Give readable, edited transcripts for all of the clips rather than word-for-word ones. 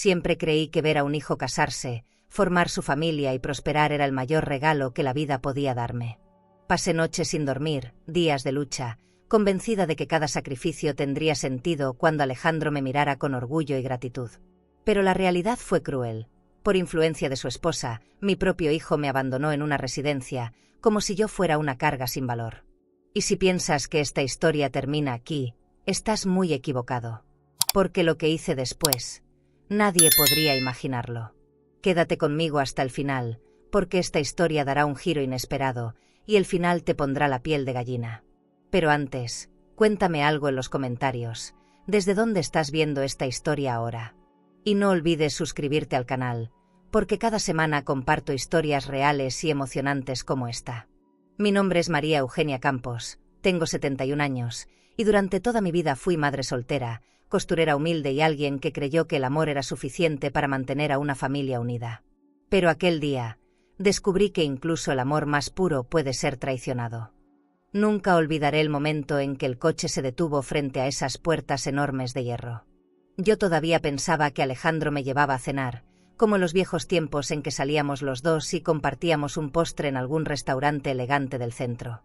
Siempre creí que ver a un hijo casarse, formar su familia y prosperar era el mayor regalo que la vida podía darme. Pasé noches sin dormir, días de lucha, convencida de que cada sacrificio tendría sentido cuando Alejandro me mirara con orgullo y gratitud. Pero la realidad fue cruel. Por influencia de su esposa, mi propio hijo me abandonó en una residencia, como si yo fuera una carga sin valor. Y si piensas que esta historia termina aquí, estás muy equivocado. Porque lo que hice después, nadie podría imaginarlo. Quédate conmigo hasta el final, porque esta historia dará un giro inesperado, y el final te pondrá la piel de gallina. Pero antes, cuéntame algo en los comentarios. ¿Desde dónde estás viendo esta historia ahora? Y no olvides suscribirte al canal, porque cada semana comparto historias reales y emocionantes como esta. Mi nombre es María Eugenia Campos, tengo 71 años, y durante toda mi vida fui madre soltera, costurera humilde y alguien que creyó que el amor era suficiente para mantener a una familia unida. Pero aquel día, descubrí que incluso el amor más puro puede ser traicionado. Nunca olvidaré el momento en que el coche se detuvo frente a esas puertas enormes de hierro. Yo todavía pensaba que Alejandro me llevaba a cenar, como los viejos tiempos en que salíamos los dos y compartíamos un postre en algún restaurante elegante del centro.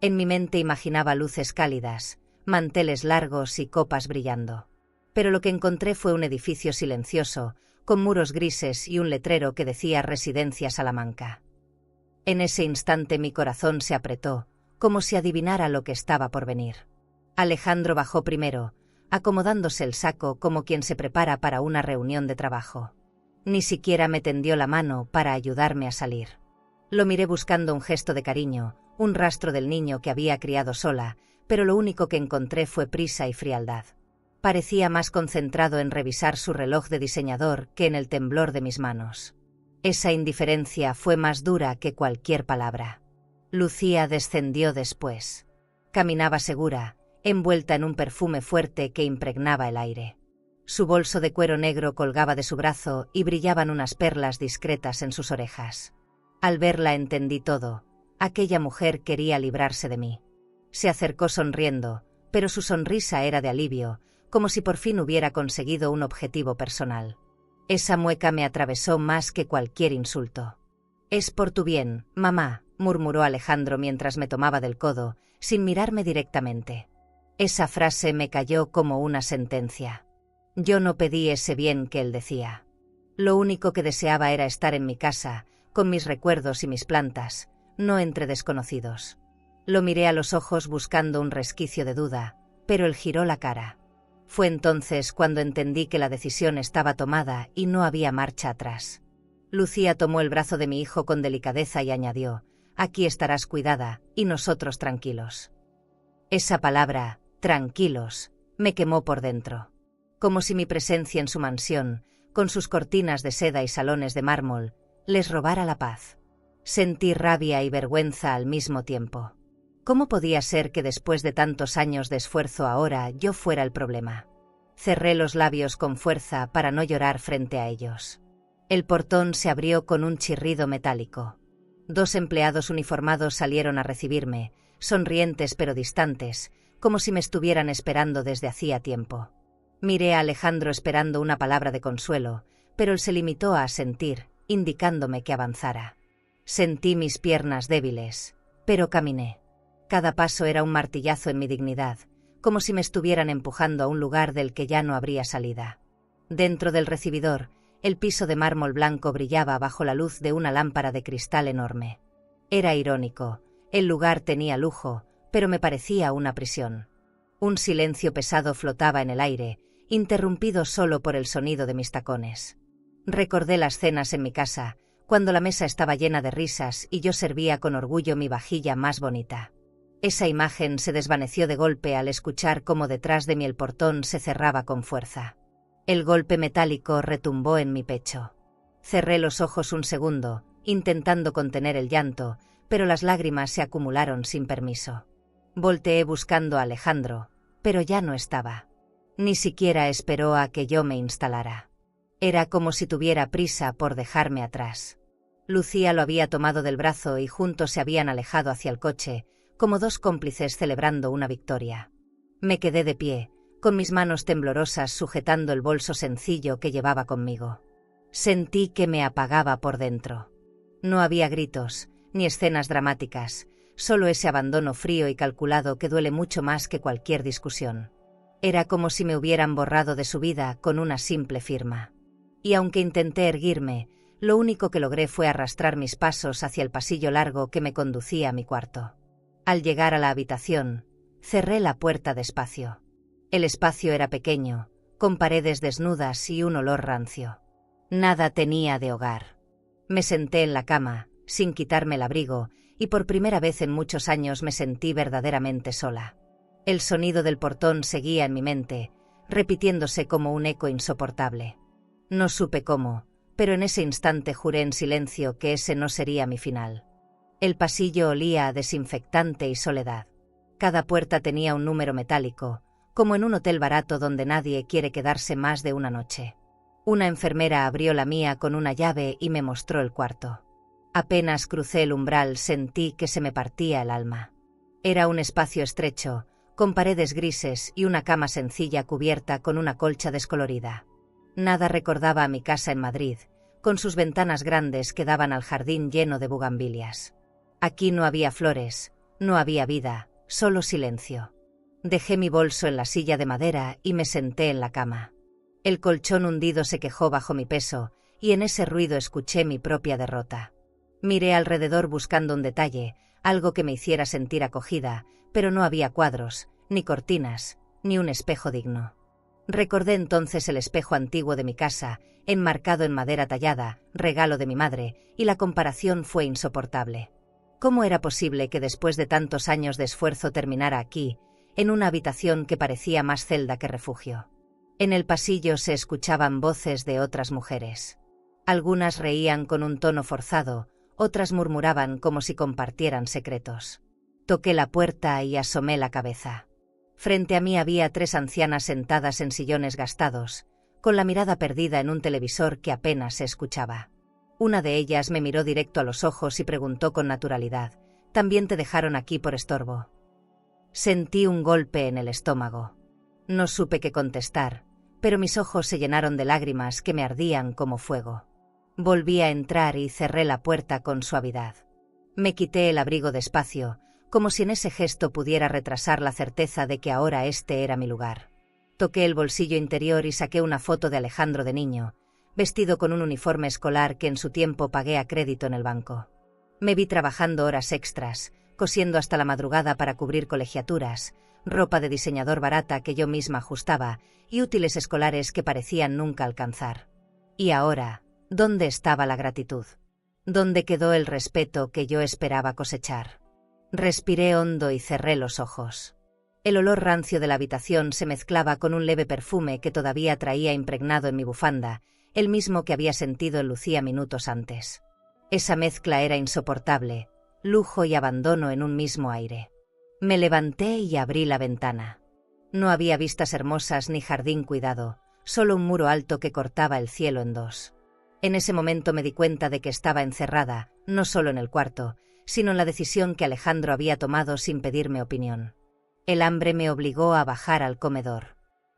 En mi mente imaginaba luces cálidas, manteles largos y copas brillando. Pero lo que encontré fue un edificio silencioso, con muros grises y un letrero que decía Residencia Salamanca. En ese instante mi corazón se apretó, como si adivinara lo que estaba por venir. Alejandro bajó primero, acomodándose el saco como quien se prepara para una reunión de trabajo. Ni siquiera me tendió la mano para ayudarme a salir. Lo miré buscando un gesto de cariño, un rastro del niño que había criado sola, pero lo único que encontré fue prisa y frialdad. Parecía más concentrado en revisar su reloj de diseñador que en el temblor de mis manos. Esa indiferencia fue más dura que cualquier palabra. Lucía descendió después. Caminaba segura, envuelta en un perfume fuerte que impregnaba el aire. Su bolso de cuero negro colgaba de su brazo y brillaban unas perlas discretas en sus orejas. Al verla entendí todo. Aquella mujer quería librarse de mí. Se acercó sonriendo, pero su sonrisa era de alivio, como si por fin hubiera conseguido un objetivo personal. Esa mueca me atravesó más que cualquier insulto. «Es por tu bien, mamá», murmuró Alejandro mientras me tomaba del codo, sin mirarme directamente. Esa frase me cayó como una sentencia. Yo no pedí ese bien que él decía. Lo único que deseaba era estar en mi casa, con mis recuerdos y mis plantas, no entre desconocidos. Lo miré a los ojos buscando un resquicio de duda, pero él giró la cara. Fue entonces cuando entendí que la decisión estaba tomada y no había marcha atrás. Lucía tomó el brazo de mi hijo con delicadeza y añadió: «Aquí estarás cuidada, y nosotros tranquilos». Esa palabra, tranquilos, me quemó por dentro. Como si mi presencia en su mansión, con sus cortinas de seda y salones de mármol, les robara la paz. Sentí rabia y vergüenza al mismo tiempo. ¿Cómo podía ser que después de tantos años de esfuerzo ahora yo fuera el problema? Cerré los labios con fuerza para no llorar frente a ellos. El portón se abrió con un chirrido metálico. 2 empleados uniformados salieron a recibirme, sonrientes pero distantes, como si me estuvieran esperando desde hacía tiempo. Miré a Alejandro esperando una palabra de consuelo, pero él se limitó a asentir, indicándome que avanzara. Sentí mis piernas débiles, pero caminé. Cada paso era un martillazo en mi dignidad, como si me estuvieran empujando a un lugar del que ya no habría salida. Dentro del recibidor, el piso de mármol blanco brillaba bajo la luz de una lámpara de cristal enorme. Era irónico, el lugar tenía lujo, pero me parecía una prisión. Un silencio pesado flotaba en el aire, interrumpido solo por el sonido de mis tacones. Recordé las cenas en mi casa, cuando la mesa estaba llena de risas y yo servía con orgullo mi vajilla más bonita. Esa imagen se desvaneció de golpe al escuchar cómo detrás de mí el portón se cerraba con fuerza. El golpe metálico retumbó en mi pecho. Cerré los ojos un segundo, intentando contener el llanto, pero las lágrimas se acumularon sin permiso. Volteé buscando a Alejandro, pero ya no estaba. Ni siquiera esperó a que yo me instalara. Era como si tuviera prisa por dejarme atrás. Lucía lo había tomado del brazo y juntos se habían alejado hacia el coche, como 2 cómplices celebrando una victoria. Me quedé de pie, con mis manos temblorosas sujetando el bolso sencillo que llevaba conmigo. Sentí que me apagaba por dentro. No había gritos, ni escenas dramáticas, solo ese abandono frío y calculado que duele mucho más que cualquier discusión. Era como si me hubieran borrado de su vida con una simple firma. Y aunque intenté erguirme, lo único que logré fue arrastrar mis pasos hacia el pasillo largo que me conducía a mi cuarto. Al llegar a la habitación, cerré la puerta despacio. El espacio era pequeño, con paredes desnudas y un olor rancio. Nada tenía de hogar. Me senté en la cama, sin quitarme el abrigo, y por primera vez en muchos años me sentí verdaderamente sola. El sonido del portón seguía en mi mente, repitiéndose como un eco insoportable. No supe cómo, pero en ese instante juré en silencio que ese no sería mi final. El pasillo olía a desinfectante y soledad. Cada puerta tenía un número metálico, como en un hotel barato donde nadie quiere quedarse más de una noche. Una enfermera abrió la mía con una llave y me mostró el cuarto. Apenas crucé el umbral sentí que se me partía el alma. Era un espacio estrecho, con paredes grises y una cama sencilla cubierta con una colcha descolorida. Nada recordaba a mi casa en Madrid, con sus ventanas grandes que daban al jardín lleno de bugambilias. Aquí no había flores, no había vida, solo silencio. Dejé mi bolso en la silla de madera y me senté en la cama. El colchón hundido se quejó bajo mi peso, y en ese ruido escuché mi propia derrota. Miré alrededor buscando un detalle, algo que me hiciera sentir acogida, pero no había cuadros, ni cortinas, ni un espejo digno. Recordé entonces el espejo antiguo de mi casa, enmarcado en madera tallada, regalo de mi madre, y la comparación fue insoportable. ¿Cómo era posible que después de tantos años de esfuerzo terminara aquí, en una habitación que parecía más celda que refugio? En el pasillo se escuchaban voces de otras mujeres. Algunas reían con un tono forzado, otras murmuraban como si compartieran secretos. Toqué la puerta y asomé la cabeza. Frente a mí había 3 ancianas sentadas en sillones gastados, con la mirada perdida en un televisor que apenas se escuchaba. Una de ellas me miró directo a los ojos y preguntó con naturalidad: «¿También te dejaron aquí por estorbo?». Sentí un golpe en el estómago. No supe qué contestar, pero mis ojos se llenaron de lágrimas que me ardían como fuego. Volví a entrar y cerré la puerta con suavidad. Me quité el abrigo despacio, como si en ese gesto pudiera retrasar la certeza de que ahora este era mi lugar. Toqué el bolsillo interior y saqué una foto de Alejandro de niño, vestido con un uniforme escolar que en su tiempo pagué a crédito en el banco. Me vi trabajando horas extras, cosiendo hasta la madrugada para cubrir colegiaturas, ropa de diseñador barata que yo misma ajustaba y útiles escolares que parecían nunca alcanzar. Y ahora, ¿dónde estaba la gratitud? ¿Dónde quedó el respeto que yo esperaba cosechar? Respiré hondo y cerré los ojos. El olor rancio de la habitación se mezclaba con un leve perfume que todavía traía impregnado en mi bufanda, el mismo que había sentido en Lucía minutos antes. Esa mezcla era insoportable, lujo y abandono en un mismo aire. Me levanté y abrí la ventana. No había vistas hermosas ni jardín cuidado, solo un muro alto que cortaba el cielo en dos. En ese momento me di cuenta de que estaba encerrada, no solo en el cuarto, sino en la decisión que Alejandro había tomado sin pedirme opinión. El hambre me obligó a bajar al comedor.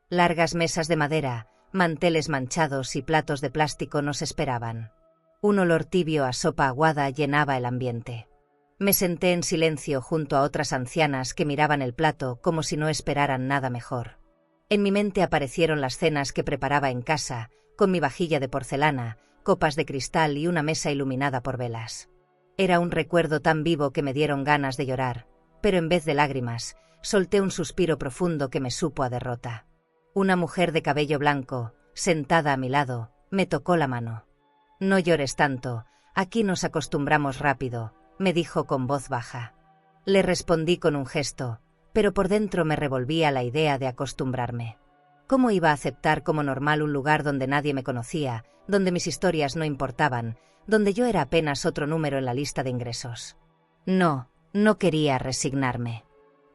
Largas mesas de madera, manteles manchados y platos de plástico nos esperaban. Un olor tibio a sopa aguada llenaba el ambiente. Me senté en silencio junto a otras ancianas que miraban el plato como si no esperaran nada mejor. En mi mente aparecieron las cenas que preparaba en casa, con mi vajilla de porcelana, copas de cristal y una mesa iluminada por velas. Era un recuerdo tan vivo que me dieron ganas de llorar, pero en vez de lágrimas, solté un suspiro profundo que me supo a derrota. Una mujer de cabello blanco, sentada a mi lado, me tocó la mano. «No llores tanto, aquí nos acostumbramos rápido», me dijo con voz baja. Le respondí con un gesto, pero por dentro me revolvía la idea de acostumbrarme. ¿Cómo iba a aceptar como normal un lugar donde nadie me conocía, donde mis historias no importaban, donde yo era apenas otro número en la lista de ingresos? No quería resignarme.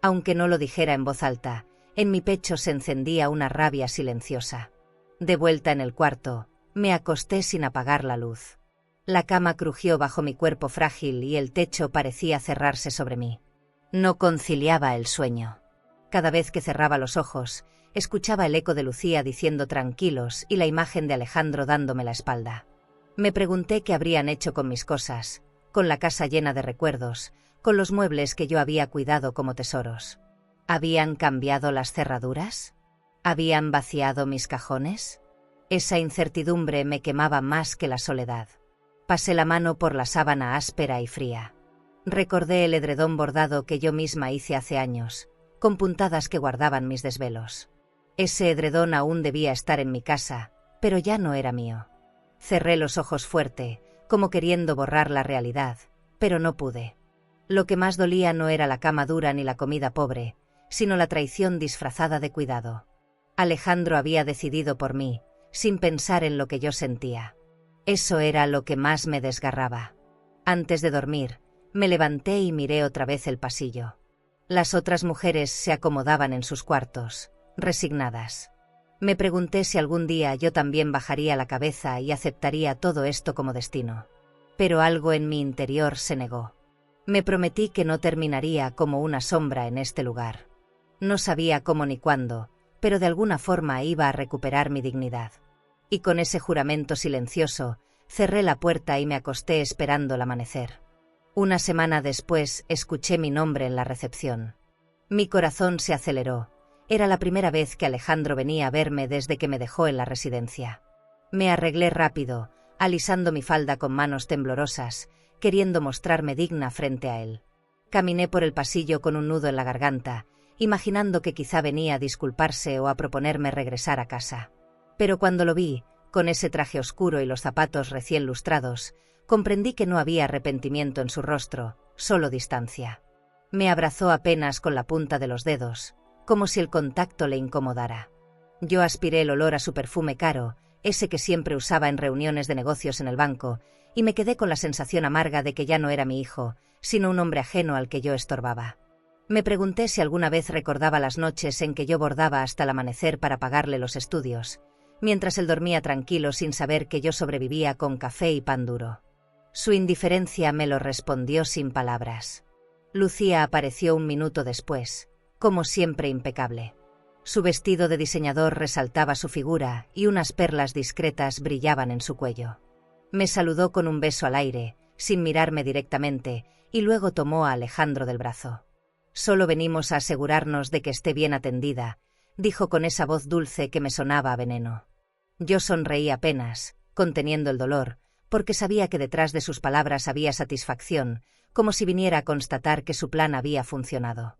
Aunque no lo dijera en voz alta, en mi pecho se encendía una rabia silenciosa. De vuelta en el cuarto, me acosté sin apagar la luz. La cama crujió bajo mi cuerpo frágil y el techo parecía cerrarse sobre mí. No conciliaba el sueño. Cada vez que cerraba los ojos, escuchaba el eco de Lucía diciendo tranquilos y la imagen de Alejandro dándome la espalda. Me pregunté qué habrían hecho con mis cosas, con la casa llena de recuerdos, con los muebles que yo había cuidado como tesoros. ¿Habían cambiado las cerraduras? ¿Habían vaciado mis cajones? Esa incertidumbre me quemaba más que la soledad. Pasé la mano por la sábana áspera y fría. Recordé el edredón bordado que yo misma hice hace años, con puntadas que guardaban mis desvelos. Ese edredón aún debía estar en mi casa, pero ya no era mío. Cerré los ojos fuerte, como queriendo borrar la realidad, pero no pude. Lo que más dolía no era la cama dura ni la comida pobre, sino la traición disfrazada de cuidado. Alejandro había decidido por mí, sin pensar en lo que yo sentía. Eso era lo que más me desgarraba. Antes de dormir, me levanté y miré otra vez el pasillo. Las otras mujeres se acomodaban en sus cuartos, resignadas. Me pregunté si algún día yo también bajaría la cabeza y aceptaría todo esto como destino. Pero algo en mi interior se negó. Me prometí que no terminaría como una sombra en este lugar. No sabía cómo ni cuándo, pero de alguna forma iba a recuperar mi dignidad. Y con ese juramento silencioso, cerré la puerta y me acosté esperando el amanecer. Una semana después, escuché mi nombre en la recepción. Mi corazón se aceleró. Era la primera vez que Alejandro venía a verme desde que me dejó en la residencia. Me arreglé rápido, alisando mi falda con manos temblorosas, queriendo mostrarme digna frente a él. Caminé por el pasillo con un nudo en la garganta, imaginando que quizá venía a disculparse o a proponerme regresar a casa. Pero cuando lo vi, con ese traje oscuro y los zapatos recién lustrados, comprendí que no había arrepentimiento en su rostro, solo distancia. Me abrazó apenas con la punta de los dedos, como si el contacto le incomodara. Yo aspiré el olor a su perfume caro, ese que siempre usaba en reuniones de negocios en el banco, y me quedé con la sensación amarga de que ya no era mi hijo, sino un hombre ajeno al que yo estorbaba. Me pregunté si alguna vez recordaba las noches en que yo bordaba hasta el amanecer para pagarle los estudios, mientras él dormía tranquilo sin saber que yo sobrevivía con café y pan duro. Su indiferencia me lo respondió sin palabras. Lucía apareció un minuto después, como siempre impecable. Su vestido de diseñador resaltaba su figura y unas perlas discretas brillaban en su cuello. Me saludó con un beso al aire, sin mirarme directamente, y luego tomó a Alejandro del brazo. «Solo venimos a asegurarnos de que esté bien atendida», dijo con esa voz dulce que me sonaba a veneno. Yo sonreí apenas, conteniendo el dolor, porque sabía que detrás de sus palabras había satisfacción, como si viniera a constatar que su plan había funcionado.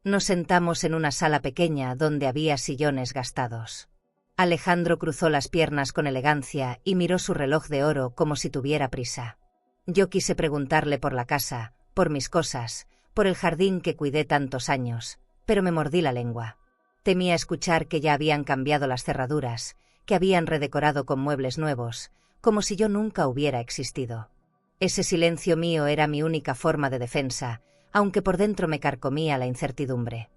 Nos sentamos en una sala pequeña donde había sillones gastados. Alejandro cruzó las piernas con elegancia y miró su reloj de oro como si tuviera prisa. Yo quise preguntarle por la casa, por mis cosas, por el jardín que cuidé tantos años, pero me mordí la lengua. Temía escuchar que ya habían cambiado las cerraduras, que habían redecorado con muebles nuevos, como si yo nunca hubiera existido. Ese silencio mío era mi única forma de defensa, aunque por dentro me carcomía la incertidumbre.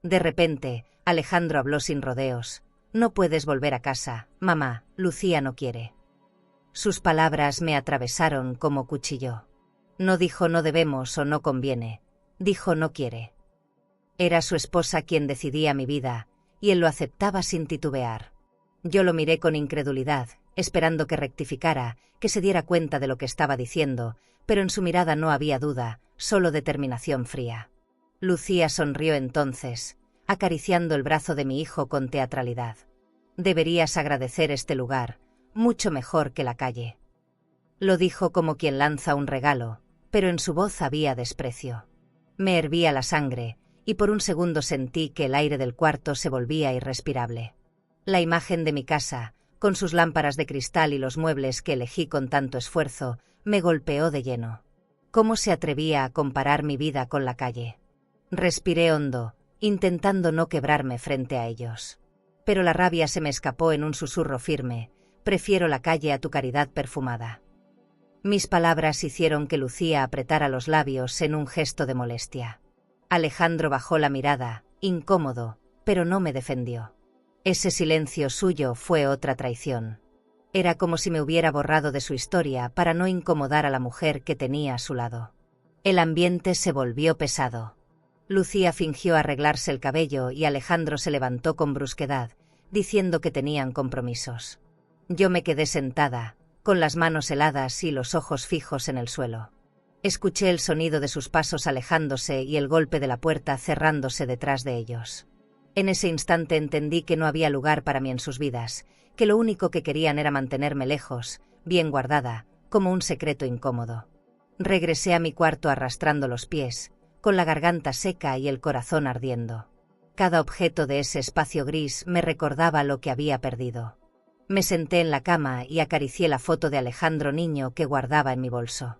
De repente, Alejandro habló sin rodeos. «No puedes volver a casa, mamá, Lucía no quiere». Sus palabras me atravesaron como cuchillo. No dijo no debemos o no conviene, dijo no quiere. Era su esposa quien decidía mi vida, y él lo aceptaba sin titubear. Yo lo miré con incredulidad, esperando que rectificara, que se diera cuenta de lo que estaba diciendo, pero en su mirada no había duda, solo determinación fría. Lucía sonrió entonces, acariciando el brazo de mi hijo con teatralidad. «Deberías agradecer este lugar, mucho mejor que la calle». Lo dijo como quien lanza un regalo, pero en su voz había desprecio. Me hervía la sangre, y por un segundo sentí que el aire del cuarto se volvía irrespirable. La imagen de mi casa, con sus lámparas de cristal y los muebles que elegí con tanto esfuerzo, me golpeó de lleno. ¿Cómo se atrevía a comparar mi vida con la calle? Respiré hondo, intentando no quebrarme frente a ellos. Pero la rabia se me escapó en un susurro firme: «Prefiero la calle a tu caridad perfumada». Mis palabras hicieron que Lucía apretara los labios en un gesto de molestia. Alejandro bajó la mirada, incómodo, pero no me defendió. Ese silencio suyo fue otra traición. Era como si me hubiera borrado de su historia para no incomodar a la mujer que tenía a su lado. El ambiente se volvió pesado. Lucía fingió arreglarse el cabello y Alejandro se levantó con brusquedad, diciendo que tenían compromisos. Yo me quedé sentada, con las manos heladas y los ojos fijos en el suelo. Escuché el sonido de sus pasos alejándose y el golpe de la puerta cerrándose detrás de ellos. En ese instante entendí que no había lugar para mí en sus vidas, que lo único que querían era mantenerme lejos, bien guardada, como un secreto incómodo. Regresé a mi cuarto arrastrando los pies, con la garganta seca y el corazón ardiendo. Cada objeto de ese espacio gris me recordaba lo que había perdido. Me senté en la cama y acaricié la foto de Alejandro niño que guardaba en mi bolso.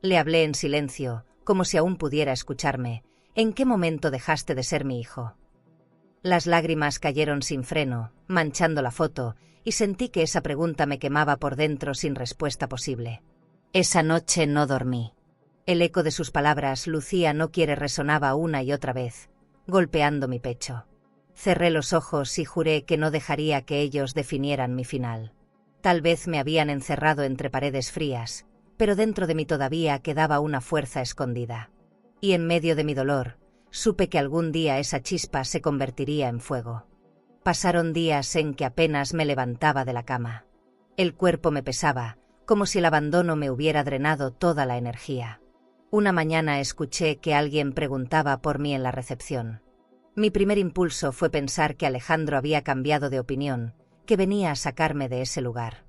Le hablé en silencio, como si aún pudiera escucharme. ¿En qué momento dejaste de ser mi hijo? Las lágrimas cayeron sin freno, manchando la foto, y sentí que esa pregunta me quemaba por dentro sin respuesta posible. Esa noche no dormí. El eco de sus palabras, Lucía no quiere, resonaba una y otra vez, golpeando mi pecho. Cerré los ojos y juré que no dejaría que ellos definieran mi final. Tal vez me habían encerrado entre paredes frías, pero dentro de mí todavía quedaba una fuerza escondida. Y en medio de mi dolor, supe que algún día esa chispa se convertiría en fuego. Pasaron días en que apenas me levantaba de la cama. El cuerpo me pesaba, como si el abandono me hubiera drenado toda la energía. Una mañana escuché que alguien preguntaba por mí en la recepción. Mi primer impulso fue pensar que Alejandro había cambiado de opinión, que venía a sacarme de ese lugar.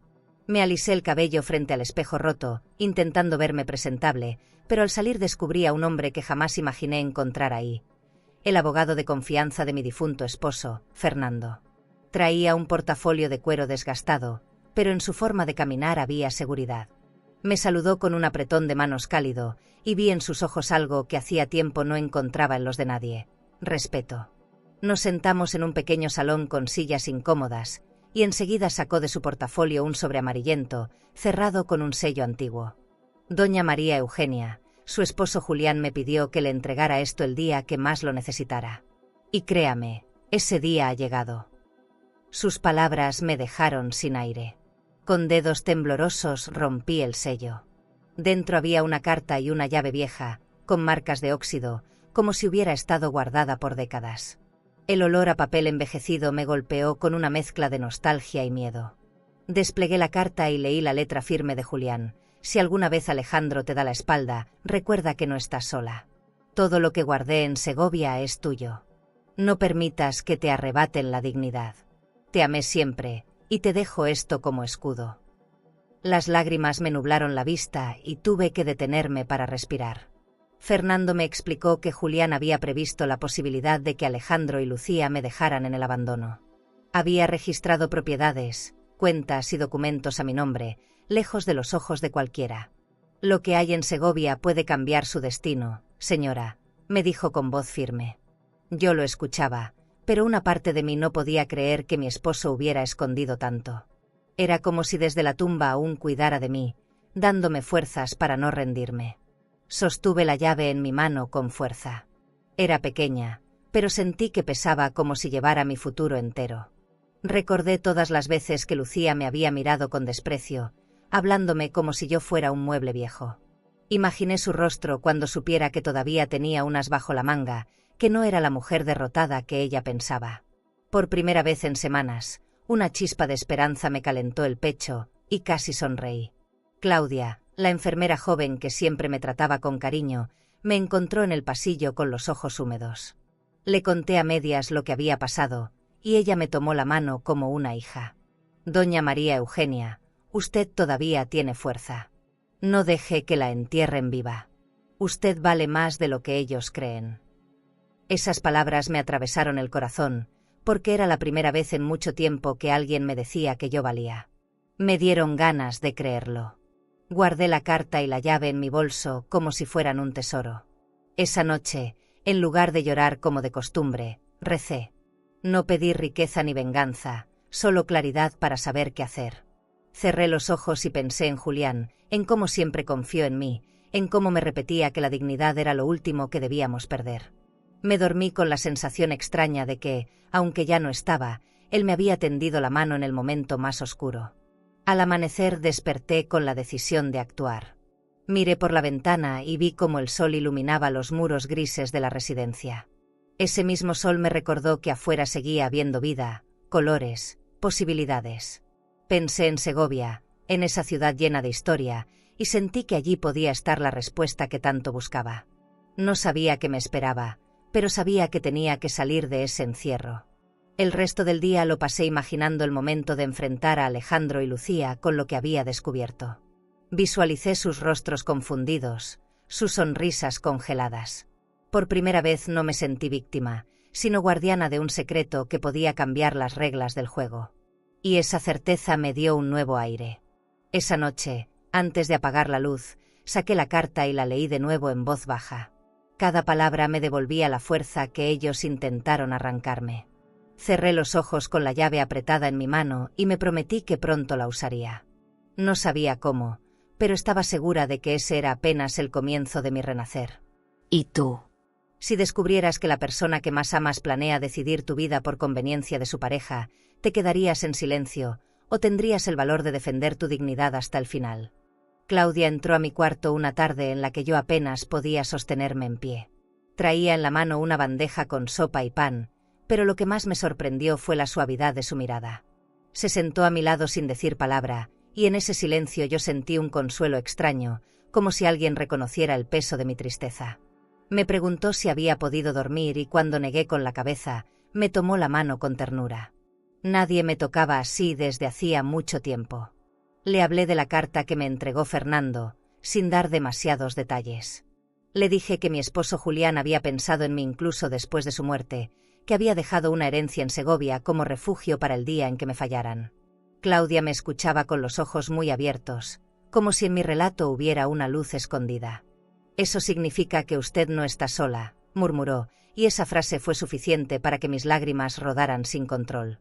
Me alisé el cabello frente al espejo roto, intentando verme presentable, pero al salir descubrí a un hombre que jamás imaginé encontrar ahí. El abogado de confianza de mi difunto esposo, Fernando. Traía un portafolio de cuero desgastado, pero en su forma de caminar había seguridad. Me saludó con un apretón de manos cálido, y vi en sus ojos algo que hacía tiempo no encontraba en los de nadie: respeto. Nos sentamos en un pequeño salón con sillas incómodas, y enseguida sacó de su portafolio un sobre amarillento, cerrado con un sello antiguo. Doña María Eugenia, su esposo Julián, me pidió que le entregara esto el día que más lo necesitara. Y créame, ese día ha llegado. Sus palabras me dejaron sin aire. Con dedos temblorosos rompí el sello. Dentro había una carta y una llave vieja, con marcas de óxido, como si hubiera estado guardada por décadas. El olor a papel envejecido me golpeó con una mezcla de nostalgia y miedo. Desplegué la carta y leí la letra firme de Julián: si alguna vez Alejandro te da la espalda, recuerda que no estás sola. Todo lo que guardé en Segovia es tuyo. No permitas que te arrebaten la dignidad. Te amé siempre, y te dejo esto como escudo. Las lágrimas me nublaron la vista y tuve que detenerme para respirar. Fernando me explicó que Julián había previsto la posibilidad de que Alejandro y Lucía me dejaran en el abandono. Había registrado propiedades, cuentas y documentos a mi nombre, lejos de los ojos de cualquiera. Lo que hay en Segovia puede cambiar su destino, señora, me dijo con voz firme. Yo lo escuchaba, pero una parte de mí no podía creer que mi esposo hubiera escondido tanto. Era como si desde la tumba aún cuidara de mí, dándome fuerzas para no rendirme. Sostuve la llave en mi mano con fuerza. Era pequeña, pero sentí que pesaba como si llevara mi futuro entero. Recordé todas las veces que Lucía me había mirado con desprecio, hablándome como si yo fuera un mueble viejo. Imaginé su rostro cuando supiera que todavía tenía unas bajo la manga, que no era la mujer derrotada que ella pensaba. Por primera vez en semanas, una chispa de esperanza me calentó el pecho, y casi sonreí. Claudia, la enfermera joven que siempre me trataba con cariño, me encontró en el pasillo con los ojos húmedos. Le conté a medias lo que había pasado, y ella me tomó la mano como una hija. Doña María Eugenia, usted todavía tiene fuerza. No deje que la entierren viva. Usted vale más de lo que ellos creen. Esas palabras me atravesaron el corazón, porque era la primera vez en mucho tiempo que alguien me decía que yo valía. Me dieron ganas de creerlo. Guardé la carta y la llave en mi bolso como si fueran un tesoro. Esa noche, en lugar de llorar como de costumbre, recé. No pedí riqueza ni venganza, solo claridad para saber qué hacer. Cerré los ojos y pensé en Julián, en cómo siempre confió en mí, en cómo me repetía que la dignidad era lo último que debíamos perder. Me dormí con la sensación extraña de que, aunque ya no estaba, él me había tendido la mano en el momento más oscuro. Al amanecer desperté con la decisión de actuar. Miré por la ventana y vi cómo el sol iluminaba los muros grises de la residencia. Ese mismo sol me recordó que afuera seguía habiendo vida, colores, posibilidades. Pensé en Segovia, en esa ciudad llena de historia, y sentí que allí podía estar la respuesta que tanto buscaba. No sabía qué me esperaba, pero sabía que tenía que salir de ese encierro. El resto del día lo pasé imaginando el momento de enfrentar a Alejandro y Lucía con lo que había descubierto. Visualicé sus rostros confundidos, sus sonrisas congeladas. Por primera vez no me sentí víctima, sino guardiana de un secreto que podía cambiar las reglas del juego. Y esa certeza me dio un nuevo aire. Esa noche, antes de apagar la luz, saqué la carta y la leí de nuevo en voz baja. Cada palabra me devolvía la fuerza que ellos intentaron arrancarme. Cerré los ojos con la llave apretada en mi mano y me prometí que pronto la usaría. No sabía cómo, pero estaba segura de que ese era apenas el comienzo de mi renacer. ¿Y tú? Si descubrieras que la persona que más amas planea decidir tu vida por conveniencia de su pareja, ¿te quedarías en silencio o tendrías el valor de defender tu dignidad hasta el final? Claudia entró a mi cuarto una tarde en la que yo apenas podía sostenerme en pie. Traía en la mano una bandeja con sopa y pan, pero lo que más me sorprendió fue la suavidad de su mirada. Se sentó a mi lado sin decir palabra, y en ese silencio yo sentí un consuelo extraño, como si alguien reconociera el peso de mi tristeza. Me preguntó si había podido dormir y cuando negué con la cabeza, me tomó la mano con ternura. Nadie me tocaba así desde hacía mucho tiempo. Le hablé de la carta que me entregó Fernando, sin dar demasiados detalles. Le dije que mi esposo Julián había pensado en mí incluso después de su muerte, que había dejado una herencia en Segovia como refugio para el día en que me fallaran. Claudia me escuchaba con los ojos muy abiertos, como si en mi relato hubiera una luz escondida. «Eso significa que usted no está sola», murmuró, y esa frase fue suficiente para que mis lágrimas rodaran sin control.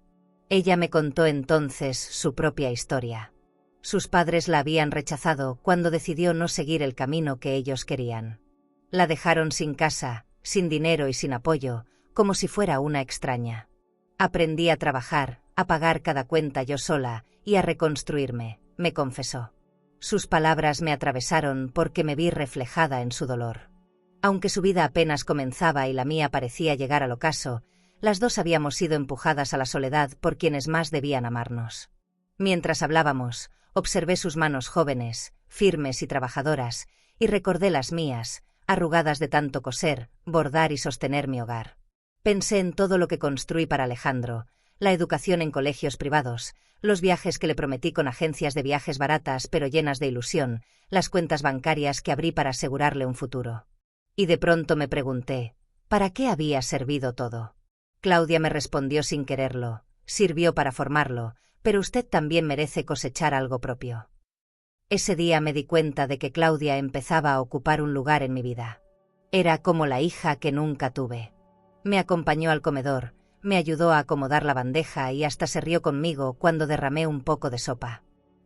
Ella me contó entonces su propia historia. Sus padres la habían rechazado cuando decidió no seguir el camino que ellos querían. La dejaron sin casa, sin dinero y sin apoyo, como si fuera una extraña. Aprendí a trabajar, a pagar cada cuenta yo sola y a reconstruirme, me confesó. Sus palabras me atravesaron porque me vi reflejada en su dolor. Aunque su vida apenas comenzaba y la mía parecía llegar al ocaso, las dos habíamos sido empujadas a la soledad por quienes más debían amarnos. Mientras hablábamos, observé sus manos jóvenes, firmes y trabajadoras, y recordé las mías, arrugadas de tanto coser, bordar y sostener mi hogar. Pensé en todo lo que construí para Alejandro, la educación en colegios privados, los viajes que le prometí con agencias de viajes baratas pero llenas de ilusión, las cuentas bancarias que abrí para asegurarle un futuro. Y de pronto me pregunté, ¿para qué había servido todo? Claudia me respondió sin quererlo, sirvió para formarlo, pero usted también merece cosechar algo propio. Ese día me di cuenta de que Claudia empezaba a ocupar un lugar en mi vida. Era como la hija que nunca tuve. Me acompañó al comedor, me ayudó a acomodar la bandeja y hasta se rió conmigo cuando derramé un poco de sopa.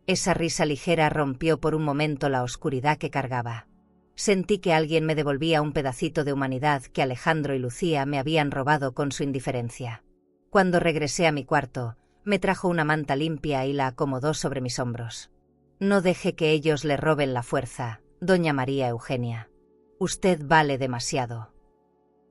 Esa risa ligera rompió por un momento la oscuridad que cargaba. Sentí que alguien me devolvía un pedacito de humanidad que Alejandro y Lucía me habían robado con su indiferencia. Cuando regresé a mi cuarto, me trajo una manta limpia y la acomodó sobre mis hombros. «No deje que ellos le roben la fuerza, doña María Eugenia. Usted vale demasiado».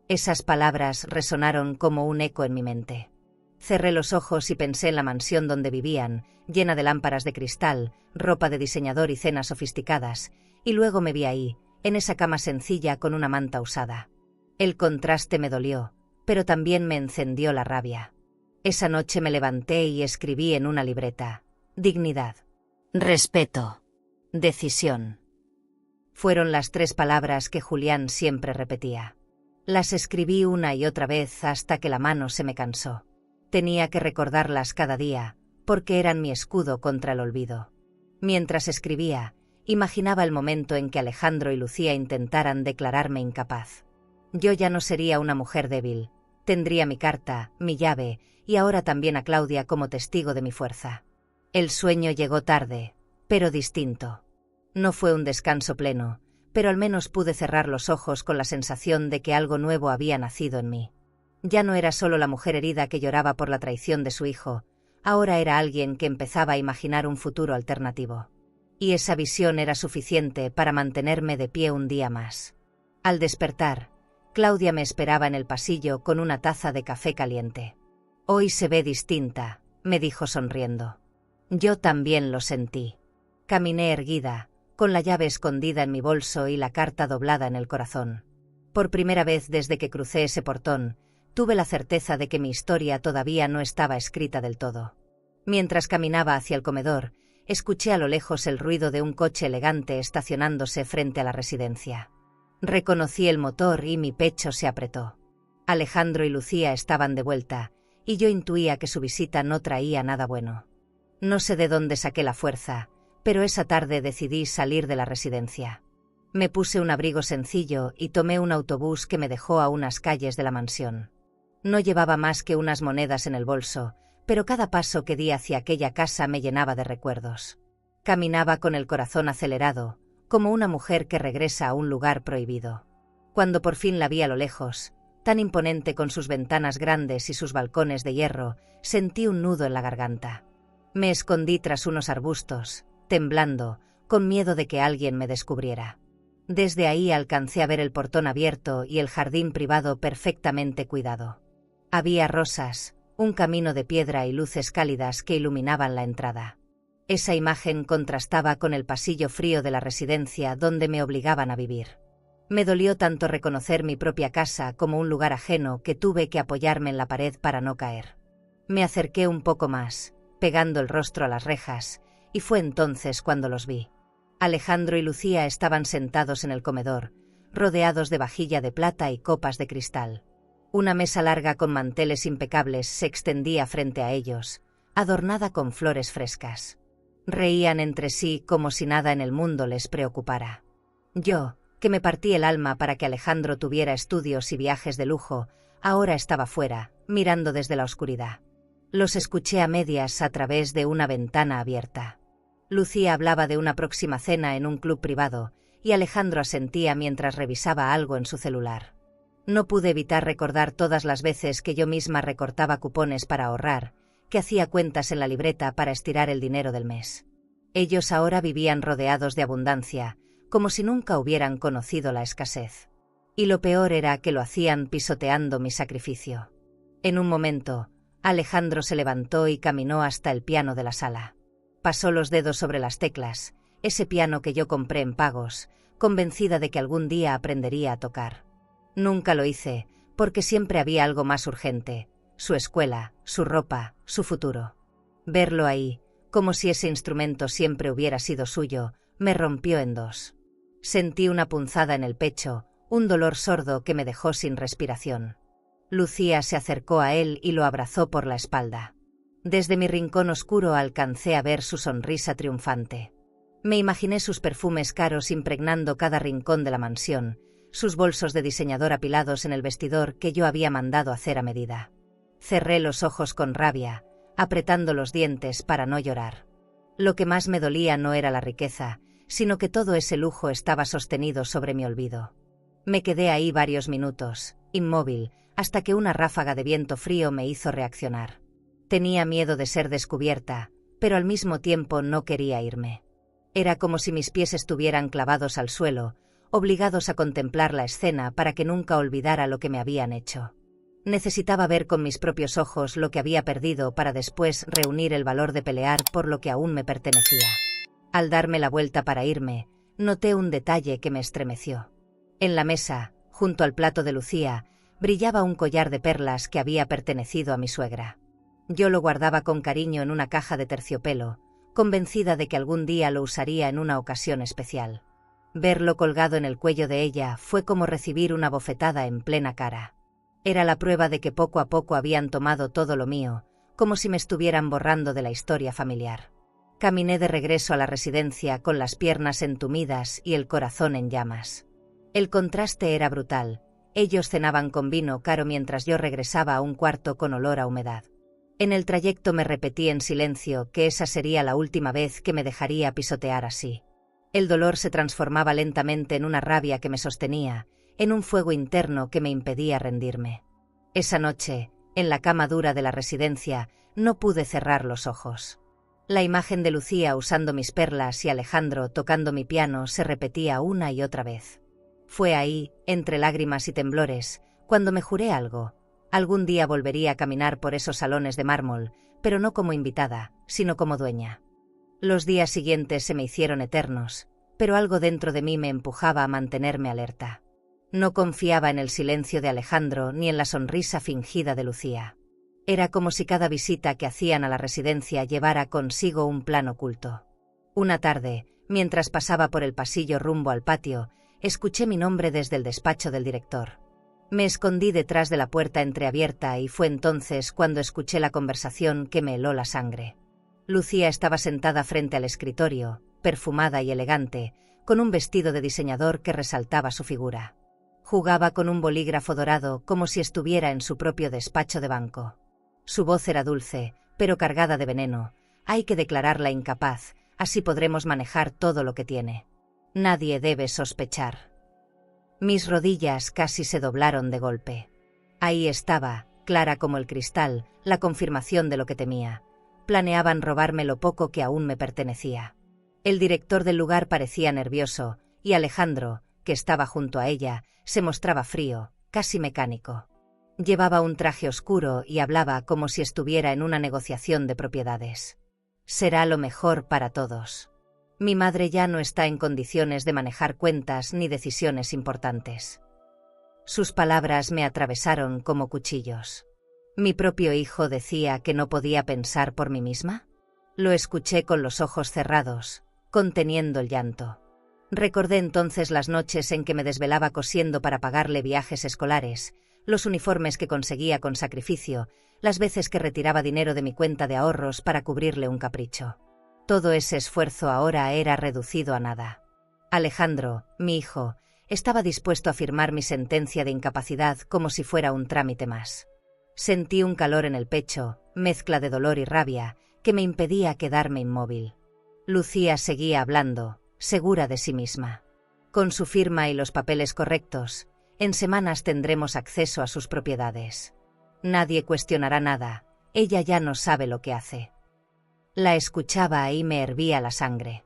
Esas palabras resonaron como un eco en mi mente. Cerré los ojos y pensé en la mansión donde vivían, llena de lámparas de cristal, ropa de diseñador y cenas sofisticadas, y luego me vi ahí, en esa cama sencilla con una manta usada. El contraste me dolió, pero también me encendió la rabia. Esa noche me levanté y escribí en una libreta: dignidad, respeto, decisión. Fueron las 3 palabras que Julián siempre repetía. Las escribí una y otra vez hasta que la mano se me cansó. Tenía que recordarlas cada día, porque eran mi escudo contra el olvido. Mientras escribía, imaginaba el momento en que Alejandro y Lucía intentaran declararme incapaz. Yo ya no sería una mujer débil. Tendría mi carta, mi llave, y ahora también a Claudia como testigo de mi fuerza. El sueño llegó tarde, pero distinto. No fue un descanso pleno, pero al menos pude cerrar los ojos con la sensación de que algo nuevo había nacido en mí. Ya no era solo la mujer herida que lloraba por la traición de su hijo, ahora era alguien que empezaba a imaginar un futuro alternativo. Y esa visión era suficiente para mantenerme de pie un día más. Al despertar, Claudia me esperaba en el pasillo con una taza de café caliente. «Hoy se ve distinta», me dijo sonriendo. Yo también lo sentí. Caminé erguida, con la llave escondida en mi bolso y la carta doblada en el corazón. Por primera vez desde que crucé ese portón, tuve la certeza de que mi historia todavía no estaba escrita del todo. Mientras caminaba hacia el comedor, escuché a lo lejos el ruido de un coche elegante estacionándose frente a la residencia. Reconocí el motor y mi pecho se apretó. Alejandro y Lucía estaban de vuelta, y yo intuía que su visita no traía nada bueno. No sé de dónde saqué la fuerza, pero esa tarde decidí salir de la residencia. Me puse un abrigo sencillo y tomé un autobús que me dejó a unas calles de la mansión. No llevaba más que unas monedas en el bolso, pero cada paso que di hacia aquella casa me llenaba de recuerdos. Caminaba con el corazón acelerado, como una mujer que regresa a un lugar prohibido. Cuando por fin la vi a lo lejos, tan imponente con sus ventanas grandes y sus balcones de hierro, sentí un nudo en la garganta. Me escondí tras unos arbustos, temblando, con miedo de que alguien me descubriera. Desde ahí alcancé a ver el portón abierto y el jardín privado perfectamente cuidado. Había rosas, un camino de piedra y luces cálidas que iluminaban la entrada. Esa imagen contrastaba con el pasillo frío de la residencia donde me obligaban a vivir. Me dolió tanto reconocer mi propia casa como un lugar ajeno que tuve que apoyarme en la pared para no caer. Me acerqué un poco más, pegando el rostro a las rejas, y fue entonces cuando los vi. Alejandro y Lucía estaban sentados en el comedor, rodeados de vajilla de plata y copas de cristal. Una mesa larga con manteles impecables se extendía frente a ellos, adornada con flores frescas. Reían entre sí como si nada en el mundo les preocupara. Yo, que me partí el alma para que Alejandro tuviera estudios y viajes de lujo, ahora estaba fuera, mirando desde la oscuridad. Los escuché a medias a través de una ventana abierta. Lucía hablaba de una próxima cena en un club privado, y Alejandro asentía mientras revisaba algo en su celular. No pude evitar recordar todas las veces que yo misma recortaba cupones para ahorrar, que hacía cuentas en la libreta para estirar el dinero del mes. Ellos ahora vivían rodeados de abundancia, como si nunca hubieran conocido la escasez. Y lo peor era que lo hacían pisoteando mi sacrificio. En un momento, Alejandro se levantó y caminó hasta el piano de la sala. Pasó los dedos sobre las teclas, ese piano que yo compré en pagos, convencida de que algún día aprendería a tocar. Nunca lo hice, porque siempre había algo más urgente: su escuela, su ropa, su futuro. Verlo ahí, como si ese instrumento siempre hubiera sido suyo, me rompió en dos. Sentí una punzada en el pecho, un dolor sordo que me dejó sin respiración. Lucía se acercó a él y lo abrazó por la espalda. Desde mi rincón oscuro alcancé a ver su sonrisa triunfante. Me imaginé sus perfumes caros impregnando cada rincón de la mansión, sus bolsos de diseñador apilados en el vestidor que yo había mandado hacer a medida. Cerré los ojos con rabia, apretando los dientes para no llorar. Lo que más me dolía no era la riqueza, sino que todo ese lujo estaba sostenido sobre mi olvido. Me quedé ahí varios minutos, inmóvil, hasta que una ráfaga de viento frío me hizo reaccionar. Tenía miedo de ser descubierta, pero al mismo tiempo no quería irme. Era como si mis pies estuvieran clavados al suelo, obligados a contemplar la escena para que nunca olvidara lo que me habían hecho. Necesitaba ver con mis propios ojos lo que había perdido para después reunir el valor de pelear por lo que aún me pertenecía. Al darme la vuelta para irme, noté un detalle que me estremeció. En la mesa, junto al plato de Lucía, brillaba un collar de perlas que había pertenecido a mi suegra. Yo lo guardaba con cariño en una caja de terciopelo, convencida de que algún día lo usaría en una ocasión especial. Verlo colgado en el cuello de ella fue como recibir una bofetada en plena cara. Era la prueba de que poco a poco habían tomado todo lo mío, como si me estuvieran borrando de la historia familiar. Caminé de regreso a la residencia con las piernas entumidas y el corazón en llamas. El contraste era brutal. Ellos cenaban con vino caro mientras yo regresaba a un cuarto con olor a humedad. En el trayecto me repetí en silencio que esa sería la última vez que me dejaría pisotear así. El dolor se transformaba lentamente en una rabia que me sostenía, en un fuego interno que me impedía rendirme. Esa noche, en la cama dura de la residencia, no pude cerrar los ojos. La imagen de Lucía usando mis perlas y Alejandro tocando mi piano se repetía una y otra vez. Fue ahí, entre lágrimas y temblores, cuando me juré algo. Algún día volvería a caminar por esos salones de mármol, pero no como invitada, sino como dueña. Los días siguientes se me hicieron eternos, pero algo dentro de mí me empujaba a mantenerme alerta. No confiaba en el silencio de Alejandro ni en la sonrisa fingida de Lucía. Era como si cada visita que hacían a la residencia llevara consigo un plan oculto. Una tarde, mientras pasaba por el pasillo rumbo al patio, escuché mi nombre desde el despacho del director. Me escondí detrás de la puerta entreabierta y fue entonces cuando escuché la conversación que me heló la sangre. Lucía estaba sentada frente al escritorio, perfumada y elegante, con un vestido de diseñador que resaltaba su figura. Jugaba con un bolígrafo dorado como si estuviera en su propio despacho de banco. Su voz era dulce, pero cargada de veneno. Hay que declararla incapaz, así podremos manejar todo lo que tiene. Nadie debe sospechar. Mis rodillas casi se doblaron de golpe. Ahí estaba, clara como el cristal, la confirmación de lo que temía. Planeaban robarme lo poco que aún me pertenecía. El director del lugar parecía nervioso, y Alejandro, que estaba junto a ella, se mostraba frío, casi mecánico. Llevaba un traje oscuro y hablaba como si estuviera en una negociación de propiedades. Será lo mejor para todos. Mi madre ya no está en condiciones de manejar cuentas ni decisiones importantes. Sus palabras me atravesaron como cuchillos. ¿Mi propio hijo decía que no podía pensar por mí misma? Lo escuché con los ojos cerrados, conteniendo el llanto. Recordé entonces las noches en que me desvelaba cosiendo para pagarle viajes escolares, los uniformes que conseguía con sacrificio, las veces que retiraba dinero de mi cuenta de ahorros para cubrirle un capricho. Todo ese esfuerzo ahora era reducido a nada. Alejandro, mi hijo, estaba dispuesto a firmar mi sentencia de incapacidad como si fuera un trámite más. Sentí un calor en el pecho, mezcla de dolor y rabia, que me impedía quedarme inmóvil. Lucía seguía hablando, segura de sí misma. Con su firma y los papeles correctos, en semanas tendremos acceso a sus propiedades. Nadie cuestionará nada, ella ya no sabe lo que hace. La escuchaba y me hervía la sangre.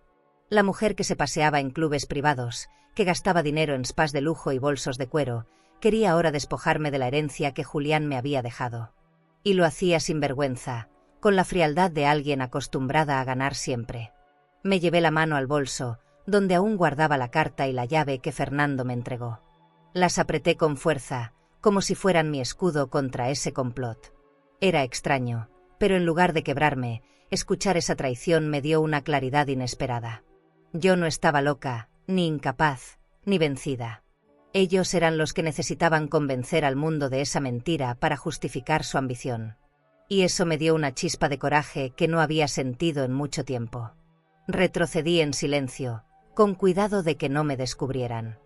La mujer que se paseaba en clubes privados, que gastaba dinero en spas de lujo y bolsos de cuero, quería ahora despojarme de la herencia que Julián me había dejado. Y lo hacía sin vergüenza, con la frialdad de alguien acostumbrada a ganar siempre. Me llevé la mano al bolso, donde aún guardaba la carta y la llave que Fernando me entregó. Las apreté con fuerza, como si fueran mi escudo contra ese complot. Era extraño, pero en lugar de quebrarme, escuchar esa traición me dio una claridad inesperada. Yo no estaba loca, ni incapaz, ni vencida. Ellos eran los que necesitaban convencer al mundo de esa mentira para justificar su ambición. Y eso me dio una chispa de coraje que no había sentido en mucho tiempo. Retrocedí en silencio, con cuidado de que no me descubrieran.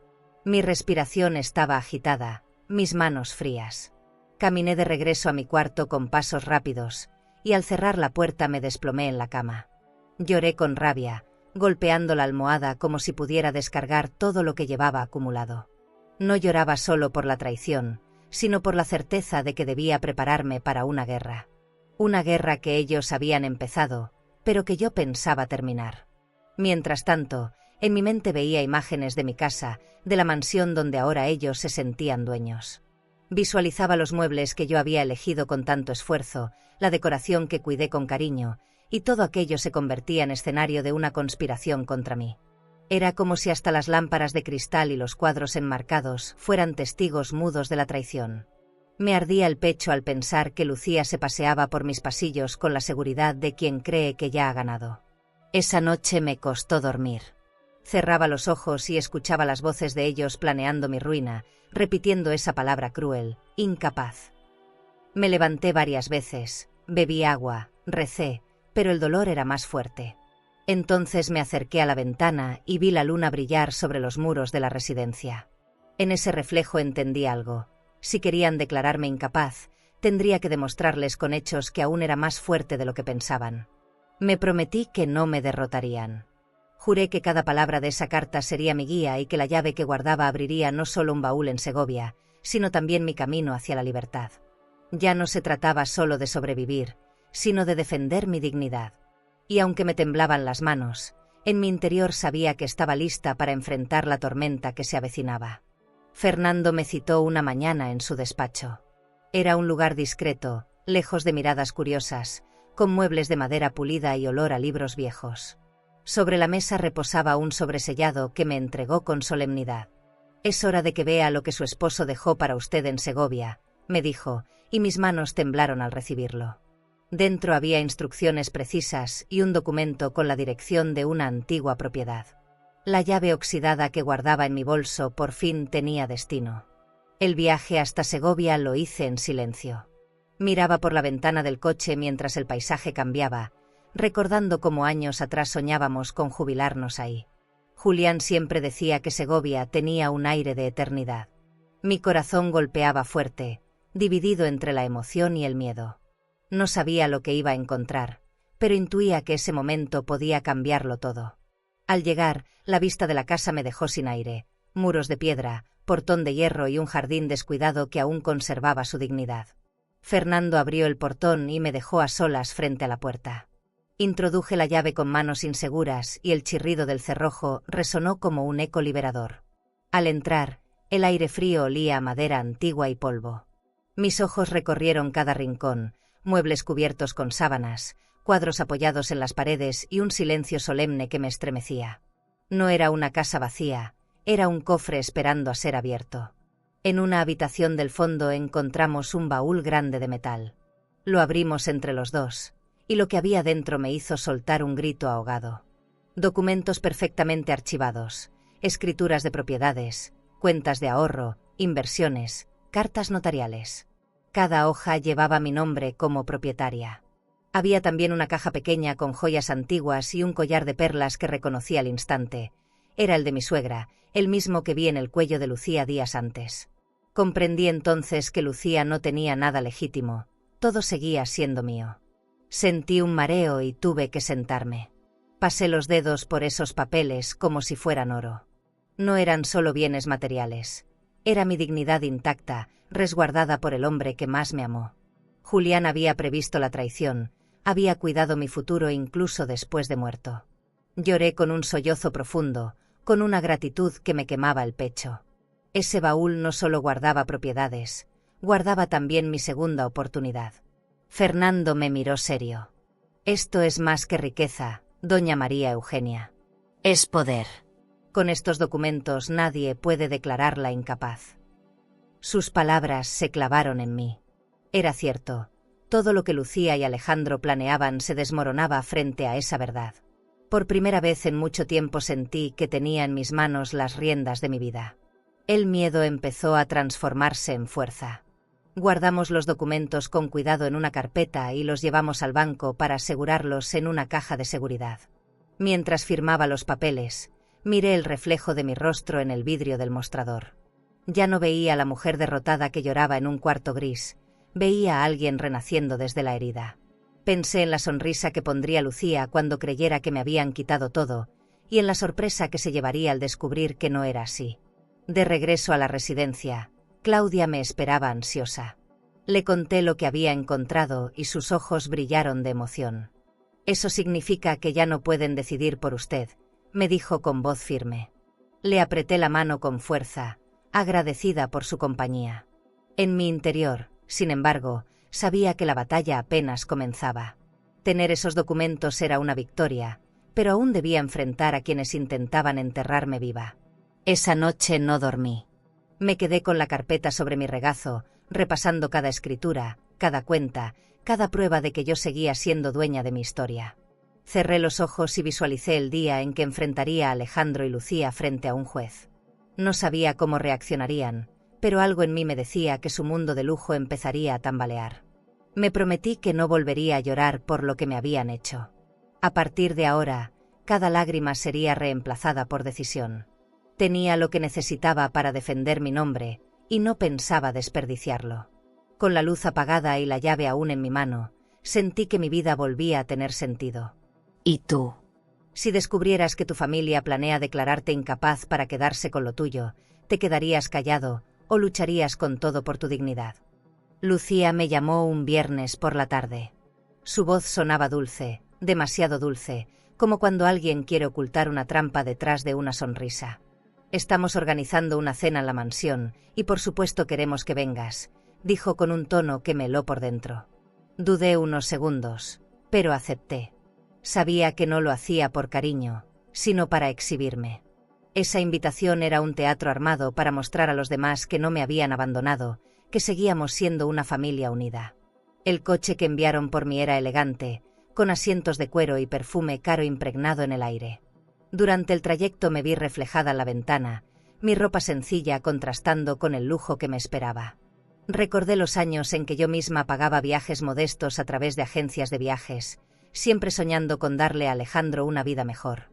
Mi respiración estaba agitada, mis manos frías. Caminé de regreso a mi cuarto con pasos rápidos, y al cerrar la puerta me desplomé en la cama. Lloré con rabia, golpeando la almohada como si pudiera descargar todo lo que llevaba acumulado. No lloraba solo por la traición, sino por la certeza de que debía prepararme para una guerra. Una guerra que ellos habían empezado, pero que yo pensaba terminar. Mientras tanto, en mi mente veía imágenes de mi casa, de la mansión donde ahora ellos se sentían dueños. Visualizaba los muebles que yo había elegido con tanto esfuerzo, la decoración que cuidé con cariño, y todo aquello se convertía en escenario de una conspiración contra mí. Era como si hasta las lámparas de cristal y los cuadros enmarcados fueran testigos mudos de la traición. Me ardía el pecho al pensar que Lucía se paseaba por mis pasillos con la seguridad de quien cree que ya ha ganado. Esa noche me costó dormir. Cerraba los ojos y escuchaba las voces de ellos planeando mi ruina, repitiendo esa palabra cruel, incapaz. Me levanté varias veces, bebí agua, recé, pero el dolor era más fuerte. Entonces me acerqué a la ventana y vi la luna brillar sobre los muros de la residencia. En ese reflejo entendí algo. Si querían declararme incapaz, tendría que demostrarles con hechos que aún era más fuerte de lo que pensaban. Me prometí que no me derrotarían. Juré que cada palabra de esa carta sería mi guía y que la llave que guardaba abriría no solo un baúl en Segovia, sino también mi camino hacia la libertad. Ya no se trataba solo de sobrevivir, sino de defender mi dignidad. Y aunque me temblaban las manos, en mi interior sabía que estaba lista para enfrentar la tormenta que se avecinaba. Fernando me citó una mañana en su despacho. Era un lugar discreto, lejos de miradas curiosas, con muebles de madera pulida y olor a libros viejos. Sobre la mesa reposaba un sobresellado que me entregó con solemnidad. «Es hora de que vea lo que su esposo dejó para usted en Segovia», me dijo, y mis manos temblaron al recibirlo. Dentro había instrucciones precisas y un documento con la dirección de una antigua propiedad. La llave oxidada que guardaba en mi bolso por fin tenía destino. El viaje hasta Segovia lo hice en silencio. Miraba por la ventana del coche mientras el paisaje cambiaba, recordando cómo años atrás soñábamos con jubilarnos ahí. Julián siempre decía que Segovia tenía un aire de eternidad. Mi corazón golpeaba fuerte, dividido entre la emoción y el miedo. No sabía lo que iba a encontrar, pero intuía que ese momento podía cambiarlo todo. Al llegar, la vista de la casa me dejó sin aire, muros de piedra, portón de hierro y un jardín descuidado que aún conservaba su dignidad. Fernando abrió el portón y me dejó a solas frente a la puerta. Introduje la llave con manos inseguras y el chirrido del cerrojo resonó como un eco liberador. Al entrar, el aire frío olía a madera antigua y polvo. Mis ojos recorrieron cada rincón, muebles cubiertos con sábanas, cuadros apoyados en las paredes y un silencio solemne que me estremecía. No era una casa vacía, era un cofre esperando a ser abierto. En una habitación del fondo encontramos un baúl grande de metal. Lo abrimos entre los dos, y lo que había dentro me hizo soltar un grito ahogado. Documentos perfectamente archivados, escrituras de propiedades, cuentas de ahorro, inversiones, cartas notariales. Cada hoja llevaba mi nombre como propietaria. Había también una caja pequeña con joyas antiguas y un collar de perlas que reconocí al instante. Era el de mi suegra, el mismo que vi en el cuello de Lucía días antes. Comprendí entonces que Lucía no tenía nada legítimo, todo seguía siendo mío. Sentí un mareo y tuve que sentarme. Pasé los dedos por esos papeles como si fueran oro. No eran solo bienes materiales. Era mi dignidad intacta, resguardada por el hombre que más me amó. Julián había previsto la traición, había cuidado mi futuro incluso después de muerto. Lloré con un sollozo profundo, con una gratitud que me quemaba el pecho. Ese baúl no solo guardaba propiedades, guardaba también mi segunda oportunidad. Fernando me miró serio. «Esto es más que riqueza, doña María Eugenia. Es poder. Con estos documentos nadie puede declararla incapaz». Sus palabras se clavaron en mí. Era cierto, todo lo que Lucía y Alejandro planeaban se desmoronaba frente a esa verdad. Por primera vez en mucho tiempo sentí que tenía en mis manos las riendas de mi vida. El miedo empezó a transformarse en fuerza. Guardamos los documentos con cuidado en una carpeta y los llevamos al banco para asegurarlos en una caja de seguridad. Mientras firmaba los papeles, miré el reflejo de mi rostro en el vidrio del mostrador. Ya no veía a la mujer derrotada que lloraba en un cuarto gris, veía a alguien renaciendo desde la herida. Pensé en la sonrisa que pondría Lucía cuando creyera que me habían quitado todo, y en la sorpresa que se llevaría al descubrir que no era así. De regreso a la residencia, Claudia me esperaba ansiosa. Le conté lo que había encontrado y sus ojos brillaron de emoción. «Eso significa que ya no pueden decidir por usted», me dijo con voz firme. Le apreté la mano con fuerza, agradecida por su compañía. En mi interior, sin embargo, sabía que la batalla apenas comenzaba. Tener esos documentos era una victoria, pero aún debía enfrentar a quienes intentaban enterrarme viva. Esa noche no dormí. Me quedé con la carpeta sobre mi regazo, repasando cada escritura, cada cuenta, cada prueba de que yo seguía siendo dueña de mi historia. Cerré los ojos y visualicé el día en que enfrentaría a Alejandro y Lucía frente a un juez. No sabía cómo reaccionarían, pero algo en mí me decía que su mundo de lujo empezaría a tambalear. Me prometí que no volvería a llorar por lo que me habían hecho. A partir de ahora, cada lágrima sería reemplazada por decisión. Tenía lo que necesitaba para defender mi nombre, y no pensaba desperdiciarlo. Con la luz apagada y la llave aún en mi mano, sentí que mi vida volvía a tener sentido. ¿Y tú? Si descubrieras que tu familia planea declararte incapaz para quedarse con lo tuyo, ¿te quedarías callado o lucharías con todo por tu dignidad? Lucía me llamó un viernes por la tarde. Su voz sonaba dulce, demasiado dulce, como cuando alguien quiere ocultar una trampa detrás de una sonrisa. Estamos organizando una cena en la mansión, y por supuesto queremos que vengas, dijo con un tono que me heló por dentro. Dudé unos segundos, pero acepté. Sabía que no lo hacía por cariño, sino para exhibirme. Esa invitación era un teatro armado para mostrar a los demás que no me habían abandonado, que seguíamos siendo una familia unida. El coche que enviaron por mí era elegante, con asientos de cuero y perfume caro impregnado en el aire. Durante el trayecto me vi reflejada en la ventana, mi ropa sencilla contrastando con el lujo que me esperaba. Recordé los años en que yo misma pagaba viajes modestos a través de agencias de viajes, siempre soñando con darle a Alejandro una vida mejor.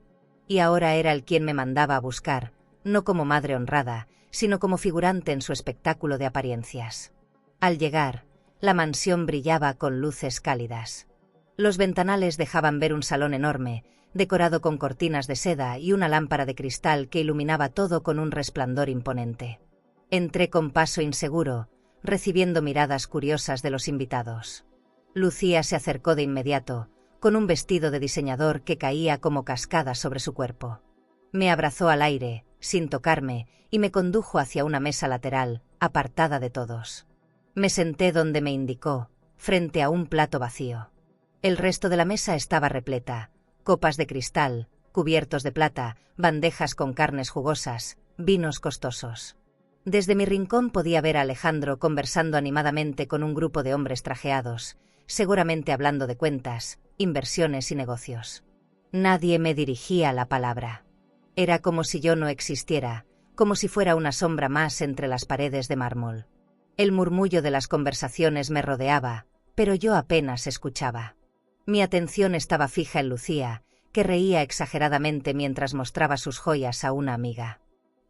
Y ahora era él quien me mandaba a buscar, no como madre honrada, sino como figurante en su espectáculo de apariencias. Al llegar, la mansión brillaba con luces cálidas. Los ventanales dejaban ver un salón enorme, decorado con cortinas de seda y una lámpara de cristal que iluminaba todo con un resplandor imponente. Entré con paso inseguro, recibiendo miradas curiosas de los invitados. Lucía se acercó de inmediato, con un vestido de diseñador que caía como cascada sobre su cuerpo. Me abrazó al aire, sin tocarme, y me condujo hacia una mesa lateral, apartada de todos. Me senté donde me indicó, frente a un plato vacío. El resto de la mesa estaba repleta, copas de cristal, cubiertos de plata, bandejas con carnes jugosas, vinos costosos. Desde mi rincón podía ver a Alejandro conversando animadamente con un grupo de hombres trajeados, seguramente hablando de cuentas, inversiones y negocios. Nadie me dirigía la palabra. Era como si yo no existiera, como si fuera una sombra más entre las paredes de mármol. El murmullo de las conversaciones me rodeaba, pero yo apenas escuchaba. Mi atención estaba fija en Lucía, que reía exageradamente mientras mostraba sus joyas a una amiga.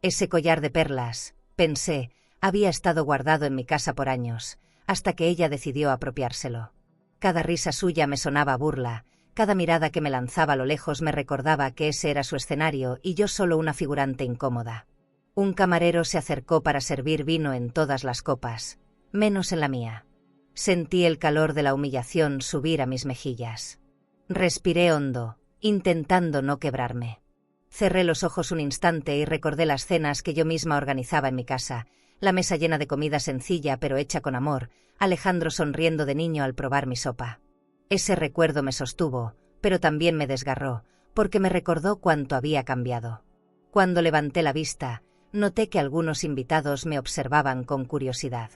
Ese collar de perlas, pensé, había estado guardado en mi casa por años, hasta que ella decidió apropiárselo. Cada risa suya me sonaba a burla, cada mirada que me lanzaba a lo lejos me recordaba que ese era su escenario y yo solo una figurante incómoda. Un camarero se acercó para servir vino en todas las copas, menos en la mía. Sentí el calor de la humillación subir a mis mejillas. Respiré hondo, intentando no quebrarme. Cerré los ojos un instante y recordé las cenas que yo misma organizaba en mi casa, la mesa llena de comida sencilla pero hecha con amor, Alejandro sonriendo de niño al probar mi sopa. Ese recuerdo me sostuvo, pero también me desgarró, porque me recordó cuánto había cambiado. Cuando levanté la vista, noté que algunos invitados me observaban con curiosidad.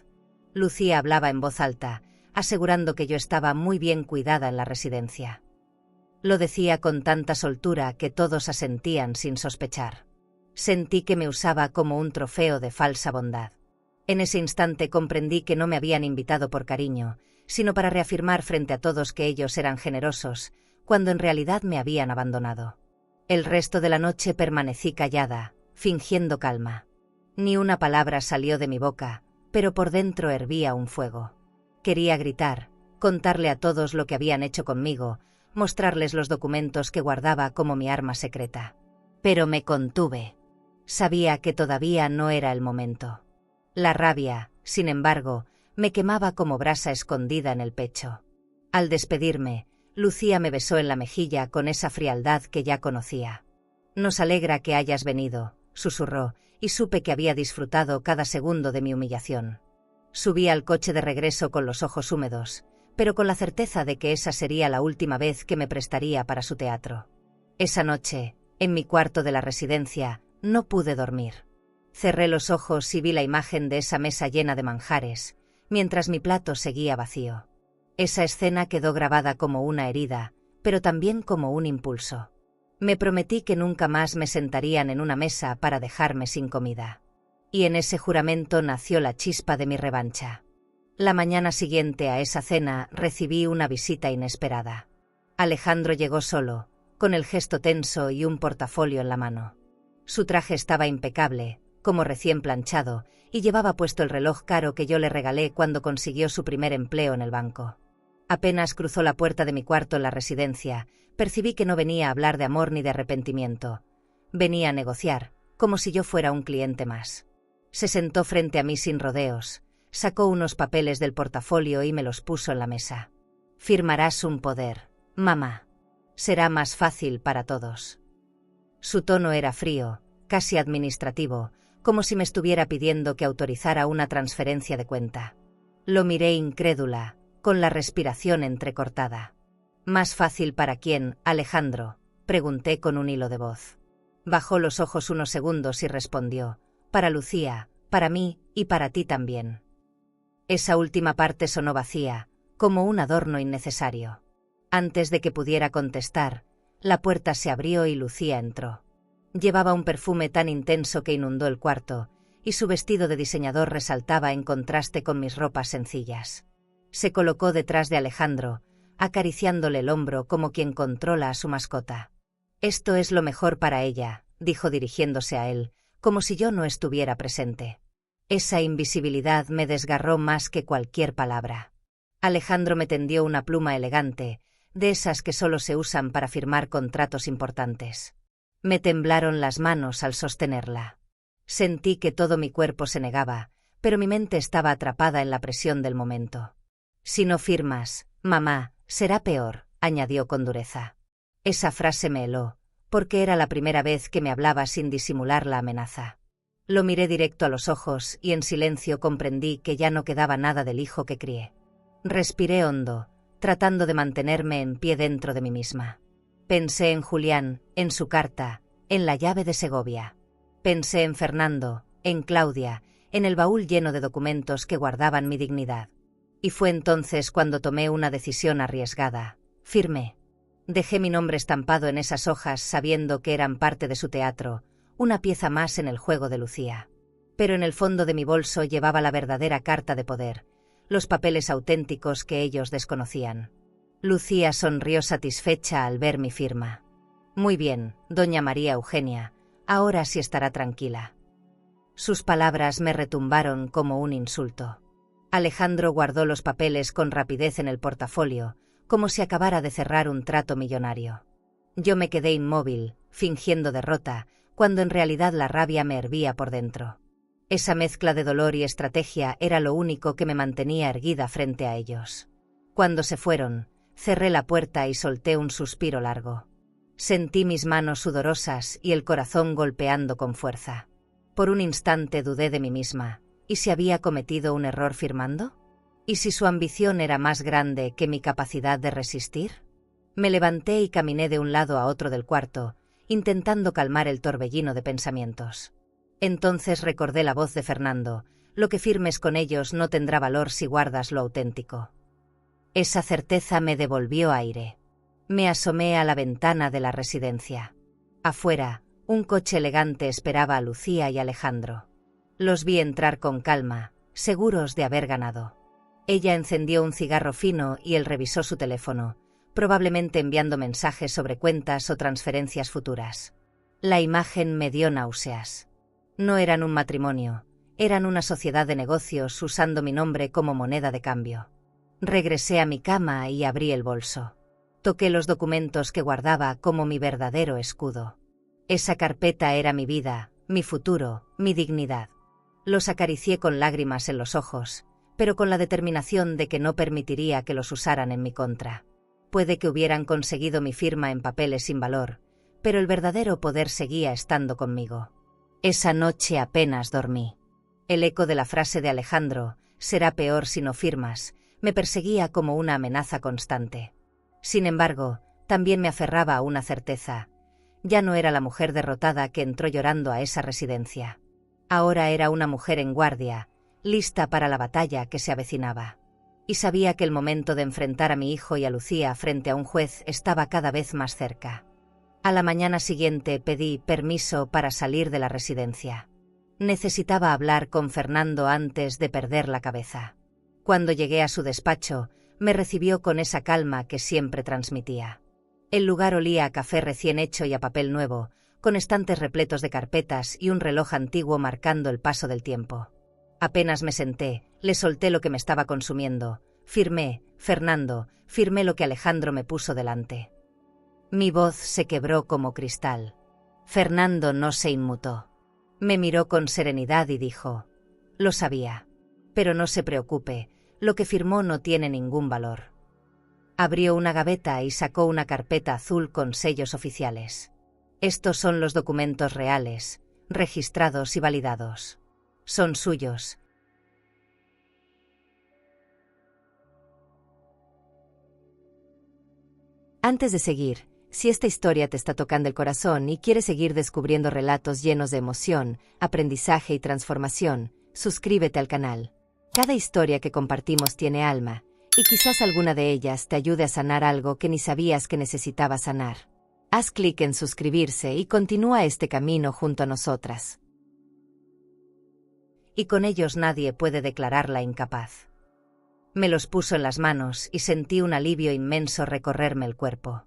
Lucía hablaba en voz alta, asegurando que yo estaba muy bien cuidada en la residencia. Lo decía con tanta soltura que todos asentían sin sospechar. Sentí que me usaba como un trofeo de falsa bondad. En ese instante comprendí que no me habían invitado por cariño, sino para reafirmar frente a todos que ellos eran generosos, cuando en realidad me habían abandonado. El resto de la noche permanecí callada, fingiendo calma. Ni una palabra salió de mi boca, pero por dentro hervía un fuego. Quería gritar, contarle a todos lo que habían hecho conmigo, mostrarles los documentos que guardaba como mi arma secreta. Pero me contuve. Sabía que todavía no era el momento. La rabia, sin embargo, me quemaba como brasa escondida en el pecho. Al despedirme, Lucía me besó en la mejilla con esa frialdad que ya conocía. «Nos alegra que hayas venido», susurró, y supe que había disfrutado cada segundo de mi humillación. Subí al coche de regreso con los ojos húmedos, pero con la certeza de que esa sería la última vez que me prestaría para su teatro. Esa noche, en mi cuarto de la residencia, no pude dormir. Cerré los ojos y vi la imagen de esa mesa llena de manjares, mientras mi plato seguía vacío. Esa escena quedó grabada como una herida, pero también como un impulso. Me prometí que nunca más me sentarían en una mesa para dejarme sin comida. Y en ese juramento nació la chispa de mi revancha. La mañana siguiente a esa cena recibí una visita inesperada. Alejandro llegó solo, con el gesto tenso y un portafolio en la mano. Su traje estaba impecable, como recién planchado, y llevaba puesto el reloj caro que yo le regalé cuando consiguió su primer empleo en el banco. Apenas cruzó la puerta de mi cuarto en la residencia, percibí que no venía a hablar de amor ni de arrepentimiento. Venía a negociar, como si yo fuera un cliente más. Se sentó frente a mí sin rodeos, sacó unos papeles del portafolio y me los puso en la mesa. «Firmarás un poder, mamá». Será más fácil para todos. Su tono era frío, casi administrativo, como si me estuviera pidiendo que autorizara una transferencia de cuenta. Lo miré incrédula, con la respiración entrecortada. ¿Más fácil para quién, Alejandro?, pregunté con un hilo de voz. Bajó los ojos unos segundos y respondió: para Lucía, para mí y para ti también. Esa última parte sonó vacía, como un adorno innecesario. Antes de que pudiera contestar, la puerta se abrió y Lucía entró. Llevaba un perfume tan intenso que inundó el cuarto, y su vestido de diseñador resaltaba en contraste con mis ropas sencillas. Se colocó detrás de Alejandro, acariciándole el hombro como quien controla a su mascota. «Esto es lo mejor para ella», dijo dirigiéndose a él, como si yo no estuviera presente. Esa invisibilidad me desgarró más que cualquier palabra. Alejandro me tendió una pluma elegante, de esas que solo se usan para firmar contratos importantes. Me temblaron las manos al sostenerla. Sentí que todo mi cuerpo se negaba, pero mi mente estaba atrapada en la presión del momento. «Si no firmas, mamá, será peor», añadió con dureza. Esa frase me heló, porque era la primera vez que me hablaba sin disimular la amenaza. Lo miré directo a los ojos y en silencio comprendí que ya no quedaba nada del hijo que crié. Respiré hondo, tratando de mantenerme en pie dentro de mí misma. Pensé en Julián, en su carta, en la llave de Segovia. Pensé en Fernando, en Claudia, en el baúl lleno de documentos que guardaban mi dignidad. Y fue entonces cuando tomé una decisión arriesgada. Firmé. Dejé mi nombre estampado en esas hojas sabiendo que eran parte de su teatro, una pieza más en el juego de Lucía. Pero en el fondo de mi bolso llevaba la verdadera carta de poder, los papeles auténticos que ellos desconocían. Lucía sonrió satisfecha al ver mi firma. «Muy bien, doña María Eugenia, ahora sí estará tranquila». Sus palabras me retumbaron como un insulto. Alejandro guardó los papeles con rapidez en el portafolio, como si acabara de cerrar un trato millonario. Yo me quedé inmóvil, fingiendo derrota, cuando en realidad la rabia me hervía por dentro. Esa mezcla de dolor y estrategia era lo único que me mantenía erguida frente a ellos. Cuando se fueron, cerré la puerta y solté un suspiro largo. Sentí mis manos sudorosas y el corazón golpeando con fuerza. Por un instante dudé de mí misma. ¿Y si había cometido un error firmando? ¿Y si su ambición era más grande que mi capacidad de resistir? Me levanté y caminé de un lado a otro del cuarto, intentando calmar el torbellino de pensamientos. Entonces recordé la voz de Fernando: «Lo que firmes con ellos no tendrá valor si guardas lo auténtico». Esa certeza me devolvió aire. Me asomé a la ventana de la residencia. Afuera, un coche elegante esperaba a Lucía y Alejandro. Los vi entrar con calma, seguros de haber ganado. Ella encendió un cigarro fino y él revisó su teléfono, probablemente enviando mensajes sobre cuentas o transferencias futuras. La imagen me dio náuseas. No eran un matrimonio, eran una sociedad de negocios usando mi nombre como moneda de cambio. Regresé a mi cama y abrí el bolso. Toqué los documentos que guardaba como mi verdadero escudo. Esa carpeta era mi vida, mi futuro, mi dignidad. Los acaricié con lágrimas en los ojos, pero con la determinación de que no permitiría que los usaran en mi contra. Puede que hubieran conseguido mi firma en papeles sin valor, pero el verdadero poder seguía estando conmigo. Esa noche apenas dormí. El eco de la frase de Alejandro: «Será peor si no firmas», me perseguía como una amenaza constante. Sin embargo, también me aferraba a una certeza. Ya no era la mujer derrotada que entró llorando a esa residencia. Ahora era una mujer en guardia, lista para la batalla que se avecinaba. Y sabía que el momento de enfrentar a mi hijo y a Lucía frente a un juez estaba cada vez más cerca. A la mañana siguiente pedí permiso para salir de la residencia. Necesitaba hablar con Fernando antes de perder la cabeza. Cuando llegué a su despacho, me recibió con esa calma que siempre transmitía. El lugar olía a café recién hecho y a papel nuevo, con estantes repletos de carpetas y un reloj antiguo marcando el paso del tiempo. Apenas me senté, le solté lo que me estaba consumiendo. Firmé, Fernando, firmé lo que Alejandro me puso delante. Mi voz se quebró como cristal. Fernando no se inmutó. Me miró con serenidad y dijo: «Lo sabía. Pero no se preocupe, lo que firmó no tiene ningún valor». Abrió una gaveta y sacó una carpeta azul con sellos oficiales. Estos son los documentos reales, registrados y validados. Son suyos. Antes de seguir, si esta historia te está tocando el corazón y quieres seguir descubriendo relatos llenos de emoción, aprendizaje y transformación, suscríbete al canal. Cada historia que compartimos tiene alma, y quizás alguna de ellas te ayude a sanar algo que ni sabías que necesitabas sanar. Haz clic en suscribirse y continúa este camino junto a nosotras. Y con ellos nadie puede declararla incapaz. Me los puso en las manos y sentí un alivio inmenso recorrerme el cuerpo.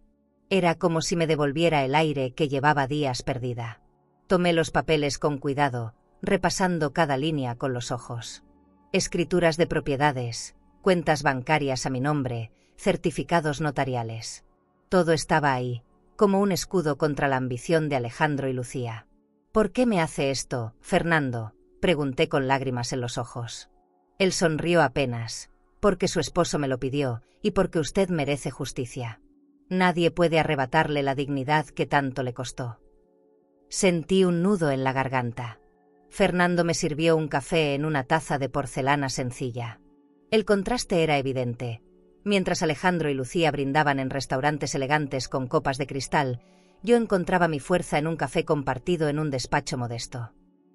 Era como si me devolviera el aire que llevaba días perdida. Tomé los papeles con cuidado, repasando cada línea con los ojos. Escrituras de propiedades, cuentas bancarias a mi nombre, certificados notariales. Todo estaba ahí, como un escudo contra la ambición de Alejandro y Lucía. ¿Por qué me hace esto, Fernando?, pregunté con lágrimas en los ojos. Él sonrió apenas. Porque su esposo me lo pidió, y porque usted merece justicia. Nadie puede arrebatarle la dignidad que tanto le costó. Sentí un nudo en la garganta. Fernando me sirvió un café en una taza de porcelana sencilla. El contraste era evidente. Mientras Alejandro y Lucía brindaban en restaurantes elegantes con copas de cristal, yo encontraba mi fuerza en un café compartido en un despacho modesto.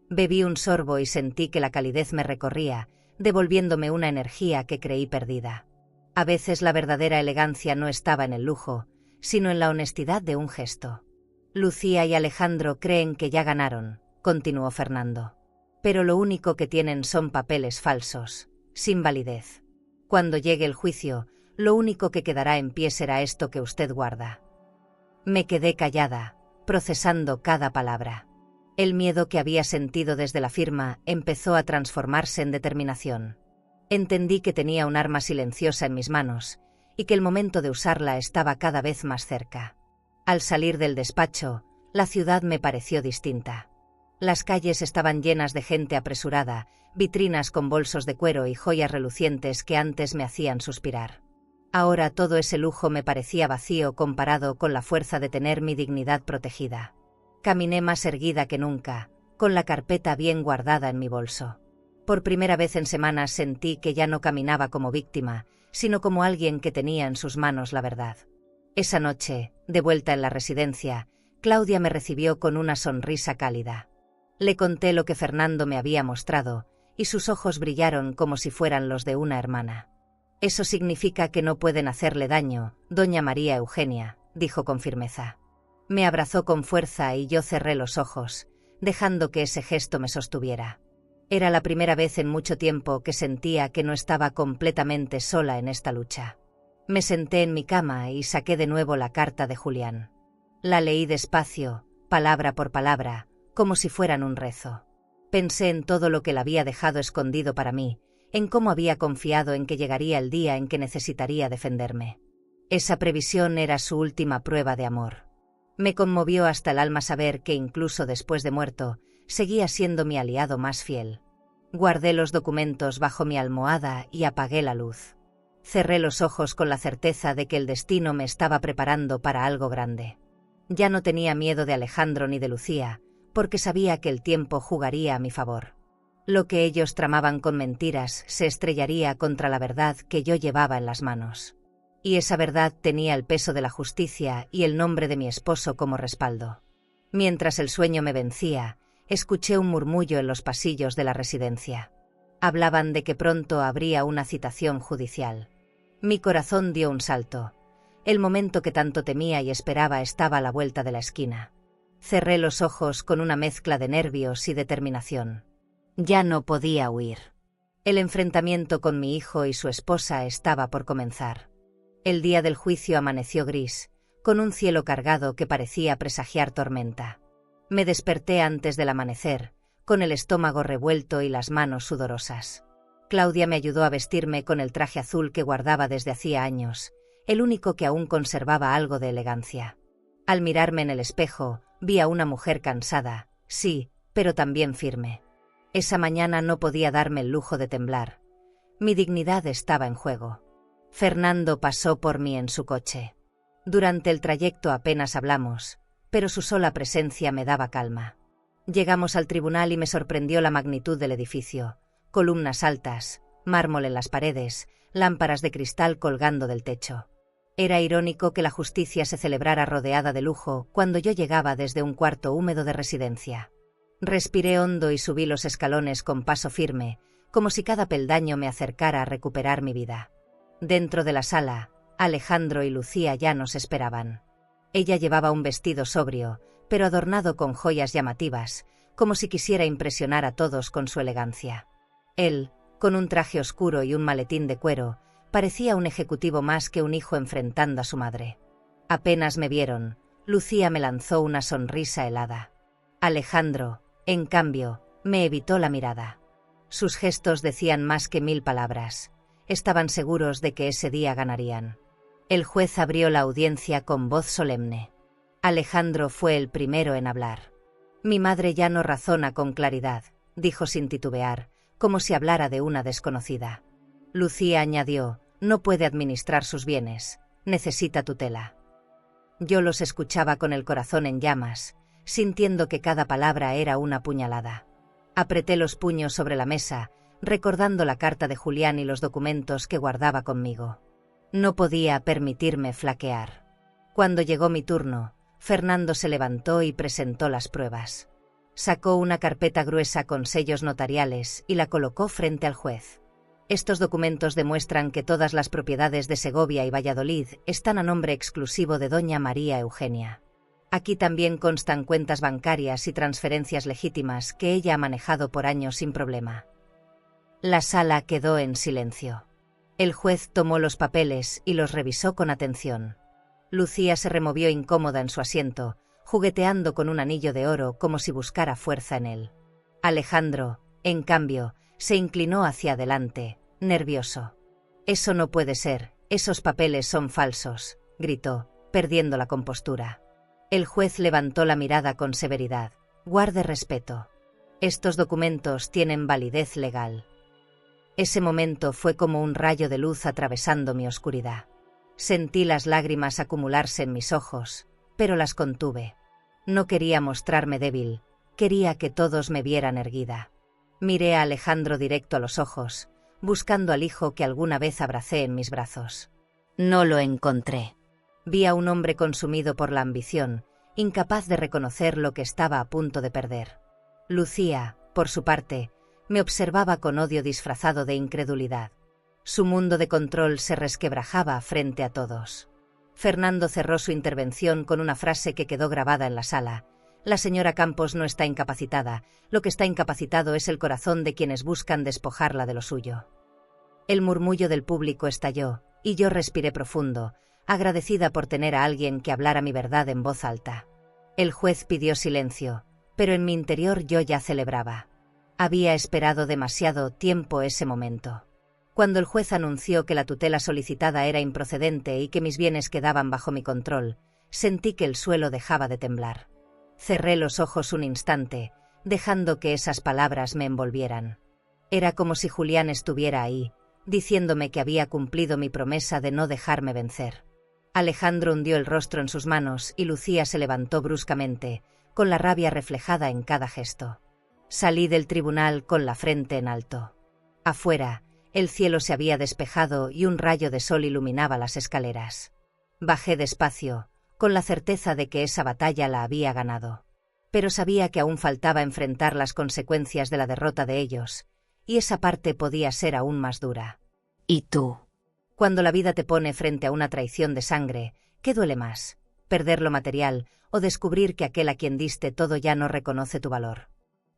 Bebí un sorbo y sentí que la calidez me recorría, devolviéndome una energía que creí perdida. A veces la verdadera elegancia no estaba en el lujo, sino en la honestidad de un gesto. Lucía y Alejandro creen que ya ganaron, continuó Fernando. Pero lo único que tienen son papeles falsos, sin validez. Cuando llegue el juicio, lo único que quedará en pie será esto que usted guarda. Me quedé callada, procesando cada palabra. El miedo que había sentido desde la firma empezó a transformarse en determinación. Entendí que tenía un arma silenciosa en mis manos, y que el momento de usarla estaba cada vez más cerca. Al salir del despacho, la ciudad me pareció distinta. Las calles estaban llenas de gente apresurada, vitrinas con bolsos de cuero y joyas relucientes que antes me hacían suspirar. Ahora todo ese lujo me parecía vacío comparado con la fuerza de tener mi dignidad protegida. Caminé más erguida que nunca, con la carpeta bien guardada en mi bolso. Por primera vez en semanas sentí que ya no caminaba como víctima, sino como alguien que tenía en sus manos la verdad. Esa noche, de vuelta en la residencia, Claudia me recibió con una sonrisa cálida. Le conté lo que Fernando me había mostrado, y sus ojos brillaron como si fueran los de una hermana. Eso significa que no pueden hacerle daño, doña María Eugenia, dijo con firmeza. Me abrazó con fuerza y yo cerré los ojos, dejando que ese gesto me sostuviera. Era la primera vez en mucho tiempo que sentía que no estaba completamente sola en esta lucha. Me senté en mi cama y saqué de nuevo la carta de Julián. La leí despacio, palabra por palabra, como si fueran un rezo. Pensé en todo lo que él había dejado escondido para mí, en cómo había confiado en que llegaría el día en que necesitaría defenderme. Esa previsión era su última prueba de amor. Me conmovió hasta el alma saber que incluso después de muerto, seguía siendo mi aliado más fiel. Guardé los documentos bajo mi almohada y apagué la luz. Cerré los ojos con la certeza de que el destino me estaba preparando para algo grande. Ya no tenía miedo de Alejandro ni de Lucía, porque sabía que el tiempo jugaría a mi favor. Lo que ellos tramaban con mentiras se estrellaría contra la verdad que yo llevaba en las manos. Y esa verdad tenía el peso de la justicia y el nombre de mi esposo como respaldo. Mientras el sueño me vencía, escuché un murmullo en los pasillos de la residencia. Hablaban de que pronto habría una citación judicial. Mi corazón dio un salto. El momento que tanto temía y esperaba estaba a la vuelta de la esquina. Cerré los ojos con una mezcla de nervios y determinación. Ya no podía huir. El enfrentamiento con mi hijo y su esposa estaba por comenzar. El día del juicio amaneció gris, con un cielo cargado que parecía presagiar tormenta. Me desperté antes del amanecer, con el estómago revuelto y las manos sudorosas. Claudia me ayudó a vestirme con el traje azul que guardaba desde hacía años, el único que aún conservaba algo de elegancia. Al mirarme en el espejo, vi a una mujer cansada, sí, pero también firme. Esa mañana no podía darme el lujo de temblar. Mi dignidad estaba en juego. Fernando pasó por mí en su coche. Durante el trayecto apenas hablamos, pero su sola presencia me daba calma. Llegamos al tribunal y me sorprendió la magnitud del edificio. Columnas altas, mármol en las paredes, lámparas de cristal colgando del techo. Era irónico que la justicia se celebrara rodeada de lujo cuando yo llegaba desde un cuarto húmedo de residencia. Respiré hondo y subí los escalones con paso firme, como si cada peldaño me acercara a recuperar mi vida. Dentro de la sala, Alejandro y Lucía ya nos esperaban. Ella llevaba un vestido sobrio, pero adornado con joyas llamativas, como si quisiera impresionar a todos con su elegancia. Él, con un traje oscuro y un maletín de cuero, parecía un ejecutivo más que un hijo enfrentando a su madre. Apenas me vieron, Lucía me lanzó una sonrisa helada. Alejandro, en cambio, me evitó la mirada. Sus gestos decían más que 1000 palabras. Estaban seguros de que ese día ganarían. El juez abrió la audiencia con voz solemne. Alejandro fue el primero en hablar. Mi madre ya no razona con claridad, dijo sin titubear, como si hablara de una desconocida. Lucía añadió, no puede administrar sus bienes, necesita tutela. Yo los escuchaba con el corazón en llamas, sintiendo que cada palabra era una puñalada. Apreté los puños sobre la mesa, recordando la carta de Julián y los documentos que guardaba conmigo. No podía permitirme flaquear. Cuando llegó mi turno, Fernando se levantó y presentó las pruebas. Sacó una carpeta gruesa con sellos notariales y la colocó frente al juez. Estos documentos demuestran que todas las propiedades de Segovia y Valladolid están a nombre exclusivo de doña María Eugenia. Aquí también constan cuentas bancarias y transferencias legítimas que ella ha manejado por años sin problema. La sala quedó en silencio. El juez tomó los papeles y los revisó con atención. Lucía se removió incómoda en su asiento, jugueteando con un anillo de oro como si buscara fuerza en él. Alejandro, en cambio, se inclinó hacia adelante, nervioso. «Eso no puede ser, esos papeles son falsos», gritó, perdiendo la compostura. El juez levantó la mirada con severidad. «Guarde respeto. Estos documentos tienen validez legal». Ese momento fue como un rayo de luz atravesando mi oscuridad. Sentí las lágrimas acumularse en mis ojos, pero las contuve. No quería mostrarme débil, quería que todos me vieran erguida. Miré a Alejandro directo a los ojos, buscando al hijo que alguna vez abracé en mis brazos. No lo encontré. Vi a un hombre consumido por la ambición, incapaz de reconocer lo que estaba a punto de perder. Lucía, por su parte, me observaba con odio disfrazado de incredulidad. Su mundo de control se resquebrajaba frente a todos. Fernando cerró su intervención con una frase que quedó grabada en la sala. «La señora Campos no está incapacitada, lo que está incapacitado es el corazón de quienes buscan despojarla de lo suyo». El murmullo del público estalló, y yo respiré profundo, agradecida por tener a alguien que hablara mi verdad en voz alta. El juez pidió silencio, pero en mi interior yo ya celebraba. Había esperado demasiado tiempo ese momento. Cuando el juez anunció que la tutela solicitada era improcedente y que mis bienes quedaban bajo mi control, sentí que el suelo dejaba de temblar. Cerré los ojos un instante, dejando que esas palabras me envolvieran. Era como si Julián estuviera ahí, diciéndome que había cumplido mi promesa de no dejarme vencer. Alejandro hundió el rostro en sus manos y Lucía se levantó bruscamente, con la rabia reflejada en cada gesto. Salí del tribunal con la frente en alto. Afuera, el cielo se había despejado y un rayo de sol iluminaba las escaleras. Bajé despacio, con la certeza de que esa batalla la había ganado. Pero sabía que aún faltaba enfrentar las consecuencias de la derrota de ellos, y esa parte podía ser aún más dura. ¿Y tú? Cuando la vida te pone frente a una traición de sangre, ¿qué duele más? ¿Perder lo material o descubrir que aquel a quien diste todo ya no reconoce tu valor?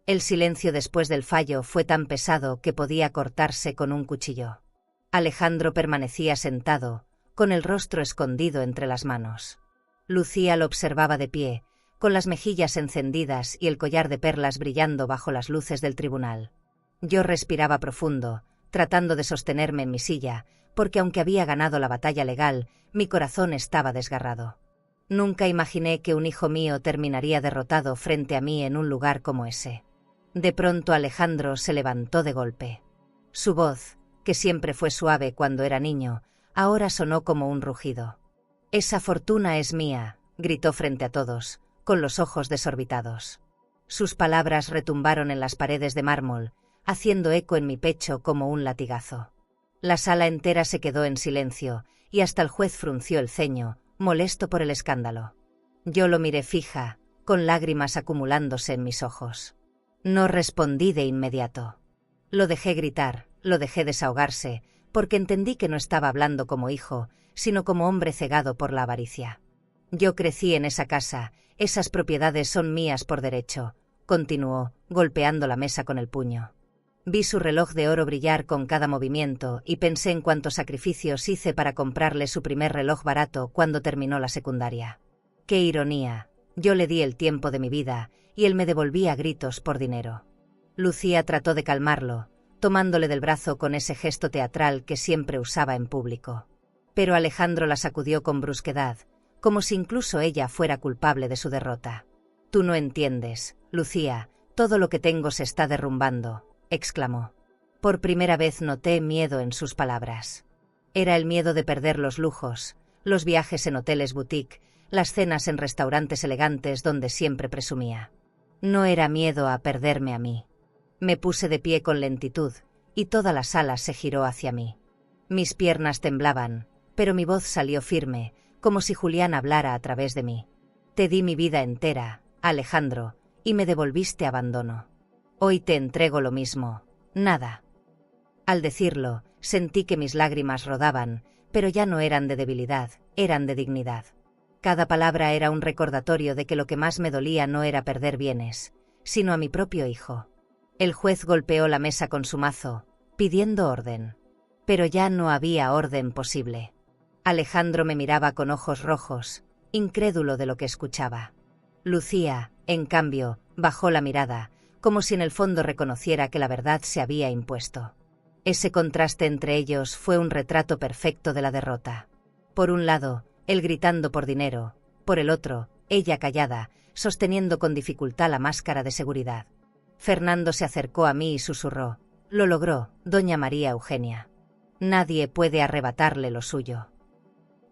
El silencio después del fallo fue tan pesado que podía cortarse con un cuchillo. Alejandro permanecía sentado, con el rostro escondido entre las manos. Lucía lo observaba de pie, con las mejillas encendidas y el collar de perlas brillando bajo las luces del tribunal. Yo respiraba profundo, tratando de sostenerme en mi silla, porque aunque había ganado la batalla legal, mi corazón estaba desgarrado. Nunca imaginé que un hijo mío terminaría derrotado frente a mí en un lugar como ese. De pronto Alejandro se levantó de golpe. Su voz, que siempre fue suave cuando era niño, ahora sonó como un rugido. «Esa fortuna es mía», gritó frente a todos, con los ojos desorbitados. Sus palabras retumbaron en las paredes de mármol, haciendo eco en mi pecho como un latigazo. La sala entera se quedó en silencio, y hasta el juez frunció el ceño, molesto por el escándalo. Yo lo miré fija, con lágrimas acumulándose en mis ojos. No respondí de inmediato. Lo dejé gritar, lo dejé desahogarse, porque entendí que no estaba hablando como hijo, sino como hombre cegado por la avaricia. Yo crecí en esa casa, esas propiedades son mías por derecho, continuó, golpeando la mesa con el puño. Vi su reloj de oro brillar con cada movimiento y pensé en cuántos sacrificios hice para comprarle su primer reloj barato cuando terminó la secundaria. ¡Qué ironía! Yo le di el tiempo de mi vida, y él me devolvía a gritos por dinero. Lucía trató de calmarlo, tomándole del brazo con ese gesto teatral que siempre usaba en público. Pero Alejandro la sacudió con brusquedad, como si incluso ella fuera culpable de su derrota. «Tú no entiendes, Lucía, todo lo que tengo se está derrumbando», exclamó. Por primera vez noté miedo en sus palabras. Era el miedo de perder los lujos, los viajes en hoteles boutique, las cenas en restaurantes elegantes donde siempre presumía. No era miedo a perderme a mí. Me puse de pie con lentitud, y toda la sala se giró hacia mí. Mis piernas temblaban, pero mi voz salió firme, como si Julián hablara a través de mí. «Te di mi vida entera, Alejandro, y me devolviste abandono. Hoy te entrego lo mismo, nada». Al decirlo, sentí que mis lágrimas rodaban, pero ya no eran de debilidad, eran de dignidad. Cada palabra era un recordatorio de que lo que más me dolía no era perder bienes, sino a mi propio hijo. El juez golpeó la mesa con su mazo, pidiendo orden. Pero ya no había orden posible. Alejandro me miraba con ojos rojos, incrédulo de lo que escuchaba. Lucía, en cambio, bajó la mirada, como si en el fondo reconociera que la verdad se había impuesto. Ese contraste entre ellos fue un retrato perfecto de la derrota. Por un lado, él gritando por dinero, por el otro, ella callada, sosteniendo con dificultad la máscara de seguridad. Fernando se acercó a mí y susurró: «Lo logró, doña María Eugenia. Nadie puede arrebatarle lo suyo».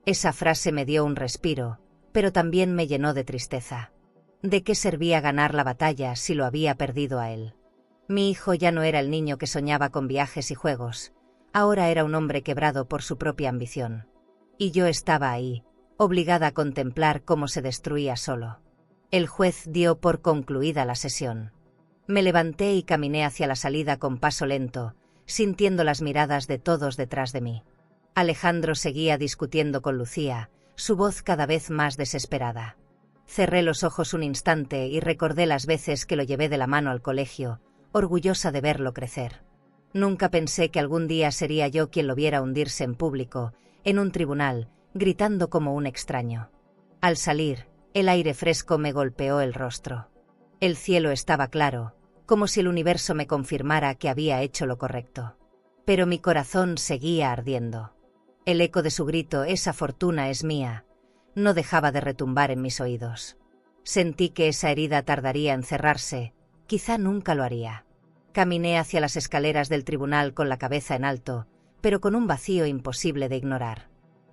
Esa frase me dio un respiro, pero también me llenó de tristeza. ¿De qué servía ganar la batalla si lo había perdido a él? Mi hijo ya no era el niño que soñaba con viajes y juegos, ahora era un hombre quebrado por su propia ambición. Y yo estaba ahí, obligada a contemplar cómo se destruía solo. El juez dio por concluida la sesión. Me levanté y caminé hacia la salida con paso lento, sintiendo las miradas de todos detrás de mí. Alejandro seguía discutiendo con Lucía, su voz cada vez más desesperada. Cerré los ojos un instante y recordé las veces que lo llevé de la mano al colegio, orgullosa de verlo crecer. Nunca pensé que algún día sería yo quien lo viera hundirse en público, en un tribunal, gritando como un extraño. Al salir, el aire fresco me golpeó el rostro. El cielo estaba claro, como si el universo me confirmara que había hecho lo correcto. Pero mi corazón seguía ardiendo. El eco de su grito «Esa fortuna es mía» no dejaba de retumbar en mis oídos. Sentí que esa herida tardaría en cerrarse, quizá nunca lo haría. Caminé hacia las escaleras del tribunal con la cabeza en alto, pero con un vacío imposible de ignorar.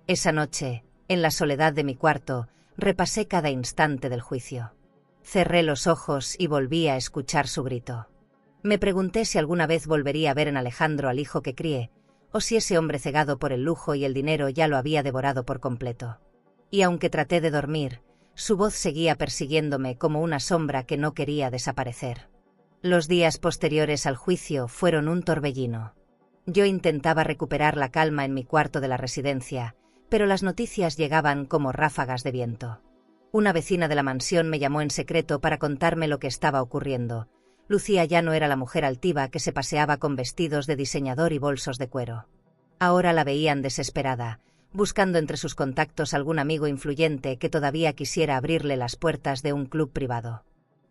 Esa noche, en la soledad de mi cuarto, repasé cada instante del juicio. Cerré los ojos y volví a escuchar su grito. Me pregunté si alguna vez volvería a ver en Alejandro al hijo que crié, o si ese hombre cegado por el lujo y el dinero ya lo había devorado por completo. Y aunque traté de dormir, su voz seguía persiguiéndome como una sombra que no quería desaparecer. Los días posteriores al juicio fueron un torbellino. Yo intentaba recuperar la calma en mi cuarto de la residencia, pero las noticias llegaban como ráfagas de viento. Una vecina de la mansión me llamó en secreto para contarme lo que estaba ocurriendo. Lucía ya no era la mujer altiva que se paseaba con vestidos de diseñador y bolsos de cuero. Ahora la veían desesperada, buscando entre sus contactos algún amigo influyente que todavía quisiera abrirle las puertas de un club privado.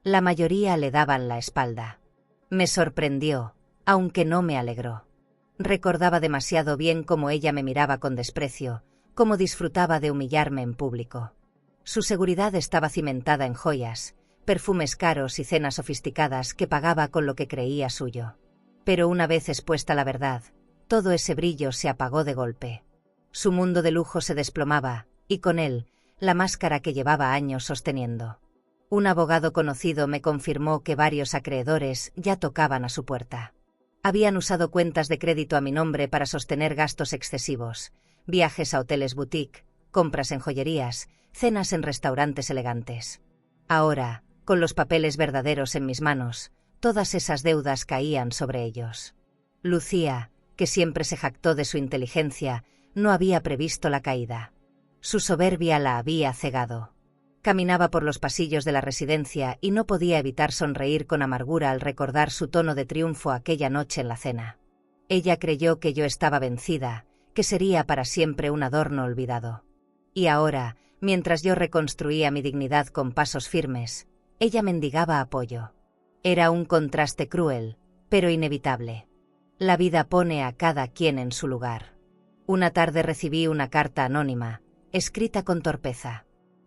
La mayoría le daban la espalda. Me sorprendió, aunque no me alegró. Recordaba demasiado bien cómo ella me miraba con desprecio, cómo disfrutaba de humillarme en público. Su seguridad estaba cimentada en joyas, perfumes caros y cenas sofisticadas que pagaba con lo que creía suyo. Pero una vez expuesta la verdad, todo ese brillo se apagó de golpe. Su mundo de lujo se desplomaba, y con él, la máscara que llevaba años sosteniendo. Un abogado conocido me confirmó que varios acreedores ya tocaban a su puerta. Habían usado cuentas de crédito a mi nombre para sostener gastos excesivos, viajes a hoteles boutique, compras en joyerías, cenas en restaurantes elegantes. Ahora, con los papeles verdaderos en mis manos, todas esas deudas caían sobre ellos. Lucía, que siempre se jactó de su inteligencia, no había previsto la caída. Su soberbia la había cegado. Caminaba por los pasillos de la residencia y no podía evitar sonreír con amargura al recordar su tono de triunfo aquella noche en la cena. Ella creyó que yo estaba vencida, que sería para siempre un adorno olvidado. Y ahora, mientras yo reconstruía mi dignidad con pasos firmes, ella mendigaba apoyo. Era un contraste cruel, pero inevitable. La vida pone a cada quien en su lugar. Una tarde recibí una carta anónima, escrita con torpeza.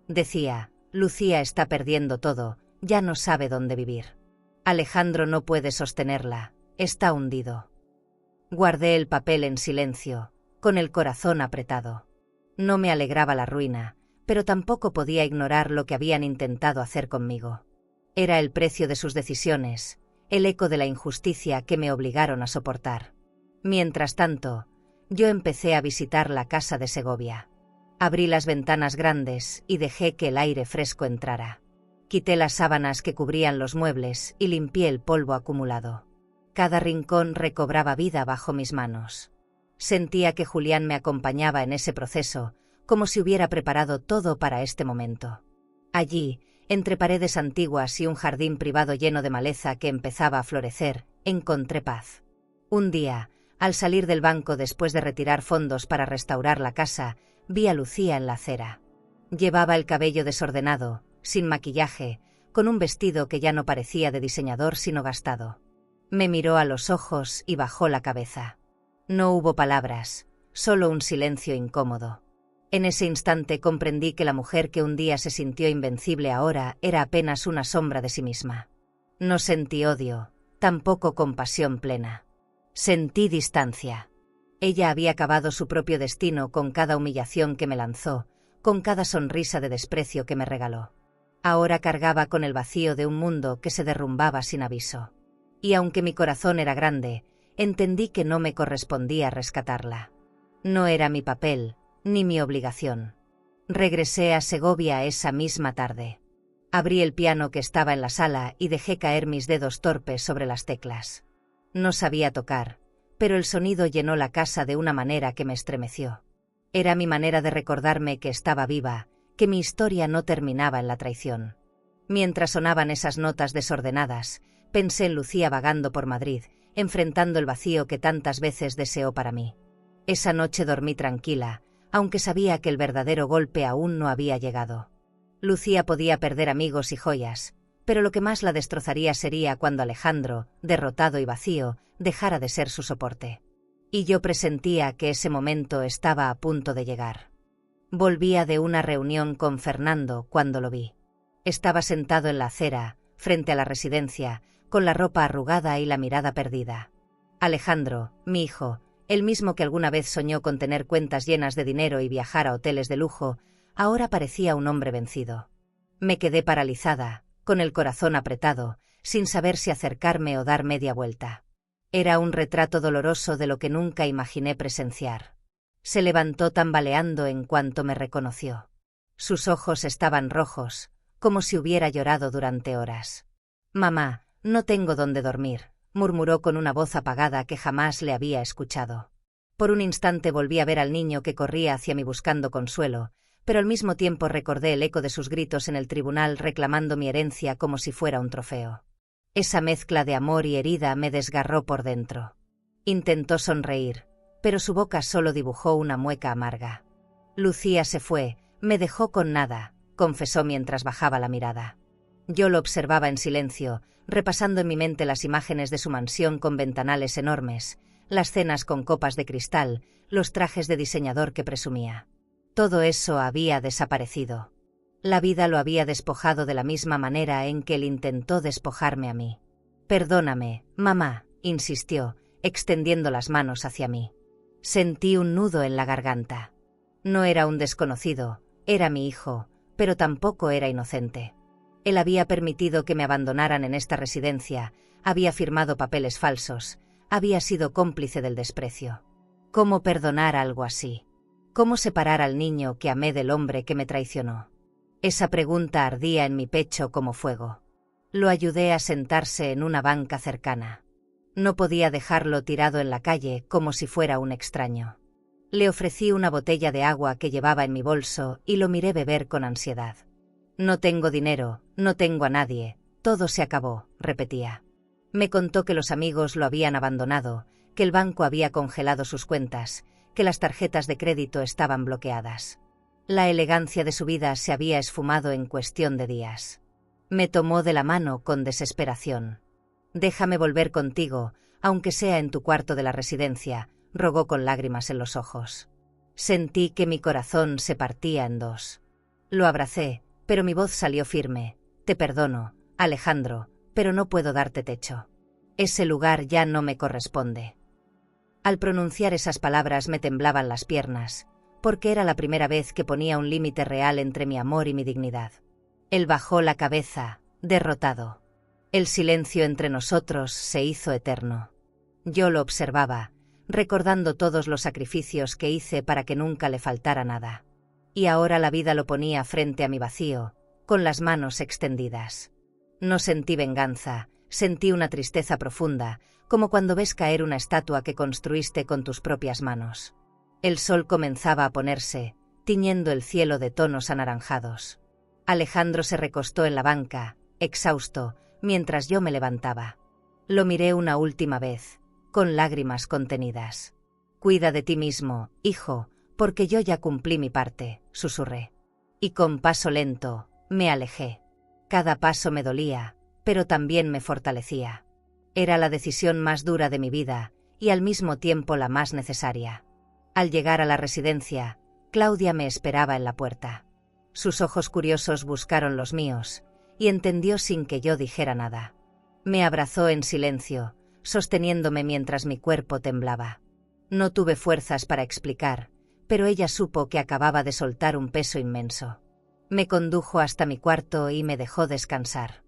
Decía: Lucía está perdiendo todo, ya no sabe dónde vivir. Alejandro no puede sostenerla, está hundido. Guardé el papel en silencio, con el corazón apretado. No me alegraba la ruina, pero tampoco podía ignorar lo que habían intentado hacer conmigo. Era el precio de sus decisiones, el eco de la injusticia que me obligaron a soportar. Mientras tanto, yo empecé a visitar la casa de Segovia. Abrí las ventanas grandes y dejé que el aire fresco entrara. Quité las sábanas que cubrían los muebles y limpié el polvo acumulado. Cada rincón recobraba vida bajo mis manos. Sentía que Julián me acompañaba en ese proceso, como si hubiera preparado todo para este momento. Allí, entre paredes antiguas y un jardín privado lleno de maleza que empezaba a florecer, encontré paz. Un día, al salir del banco después de retirar fondos para restaurar la casa, vi a Lucía en la acera. Llevaba el cabello desordenado, sin maquillaje, con un vestido que ya no parecía de diseñador sino gastado. Me miró a los ojos y bajó la cabeza. No hubo palabras, solo un silencio incómodo. En ese instante comprendí que la mujer que un día se sintió invencible ahora era apenas una sombra de sí misma. No sentí odio, tampoco compasión plena. Sentí distancia. Ella había cavado su propio destino con cada humillación que me lanzó, con cada sonrisa de desprecio que me regaló. Ahora cargaba con el vacío de un mundo que se derrumbaba sin aviso. Y aunque mi corazón era grande, entendí que no me correspondía rescatarla. No era mi papel, ni mi obligación. Regresé a Segovia esa misma tarde. Abrí el piano que estaba en la sala y dejé caer mis dedos torpes sobre las teclas. No sabía tocar, pero el sonido llenó la casa de una manera que me estremeció. Era mi manera de recordarme que estaba viva, que mi historia no terminaba en la traición. Mientras sonaban esas notas desordenadas, pensé en Lucía vagando por Madrid, enfrentando el vacío que tantas veces deseó para mí. Esa noche dormí tranquila, aunque sabía que el verdadero golpe aún no había llegado. Lucía podía perder amigos y joyas, pero lo que más la destrozaría sería cuando Alejandro, derrotado y vacío, dejara de ser su soporte. Y yo presentía que ese momento estaba a punto de llegar. Volvía de una reunión con Fernando cuando lo vi. Estaba sentado en la acera, frente a la residencia, con la ropa arrugada y la mirada perdida. Alejandro, mi hijo, el mismo que alguna vez soñó con tener cuentas llenas de dinero y viajar a hoteles de lujo, ahora parecía un hombre vencido. Me quedé paralizada, con el corazón apretado, sin saber si acercarme o dar media vuelta. Era un retrato doloroso de lo que nunca imaginé presenciar. Se levantó tambaleando en cuanto me reconoció. Sus ojos estaban rojos, como si hubiera llorado durante horas. «Mamá, no tengo dónde dormir», murmuró con una voz apagada que jamás le había escuchado. Por un instante volví a ver al niño que corría hacia mí buscando consuelo, pero al mismo tiempo recordé el eco de sus gritos en el tribunal reclamando mi herencia como si fuera un trofeo. Esa mezcla de amor y herida me desgarró por dentro. Intentó sonreír, pero su boca solo dibujó una mueca amarga. Lucía se fue, me dejó con nada, confesó mientras bajaba la mirada. Yo lo observaba en silencio, repasando en mi mente las imágenes de su mansión con ventanales enormes, las cenas con copas de cristal, los trajes de diseñador que presumía. Todo eso había desaparecido. La vida lo había despojado de la misma manera en que él intentó despojarme a mí. «Perdóname, mamá», insistió, extendiendo las manos hacia mí. Sentí un nudo en la garganta. No era un desconocido, era mi hijo, pero tampoco era inocente. Él había permitido que me abandonaran en esta residencia, había firmado papeles falsos, había sido cómplice del desprecio. ¿Cómo perdonar algo así? ¿Cómo separar al niño que amé del hombre que me traicionó? Esa pregunta ardía en mi pecho como fuego. Lo ayudé a sentarse en una banca cercana. No podía dejarlo tirado en la calle como si fuera un extraño. Le ofrecí una botella de agua que llevaba en mi bolso y lo miré beber con ansiedad. No tengo dinero, no tengo a nadie, todo se acabó, repetía. Me contó que los amigos lo habían abandonado, que el banco había congelado sus cuentas, que las tarjetas de crédito estaban bloqueadas. La elegancia de su vida se había esfumado en cuestión de días. Me tomó de la mano con desesperación. «Déjame volver contigo, aunque sea en tu cuarto de la residencia», rogó con lágrimas en los ojos. Sentí que mi corazón se partía en dos. Lo abracé, pero mi voz salió firme. «Te perdono, Alejandro, pero no puedo darte techo. Ese lugar ya no me corresponde». Al pronunciar esas palabras me temblaban las piernas, porque era la primera vez que ponía un límite real entre mi amor y mi dignidad. Él bajó la cabeza, derrotado. El silencio entre nosotros se hizo eterno. Yo lo observaba, recordando todos los sacrificios que hice para que nunca le faltara nada. Y ahora la vida lo ponía frente a mi vacío, con las manos extendidas. No sentí venganza, sentí una tristeza profunda, como cuando ves caer una estatua que construiste con tus propias manos. El sol comenzaba a ponerse, tiñendo el cielo de tonos anaranjados. Alejandro se recostó en la banca, exhausto, mientras yo me levantaba. Lo miré una última vez, con lágrimas contenidas. «Cuida de ti mismo, hijo, porque yo ya cumplí mi parte», susurré. Y con paso lento, me alejé. Cada paso me dolía, pero también me fortalecía. Era la decisión más dura de mi vida, y al mismo tiempo la más necesaria. Al llegar a la residencia, Claudia me esperaba en la puerta. Sus ojos curiosos buscaron los míos, y entendió sin que yo dijera nada. Me abrazó en silencio, sosteniéndome mientras mi cuerpo temblaba. No tuve fuerzas para explicar, pero ella supo que acababa de soltar un peso inmenso. Me condujo hasta mi cuarto y me dejó descansar.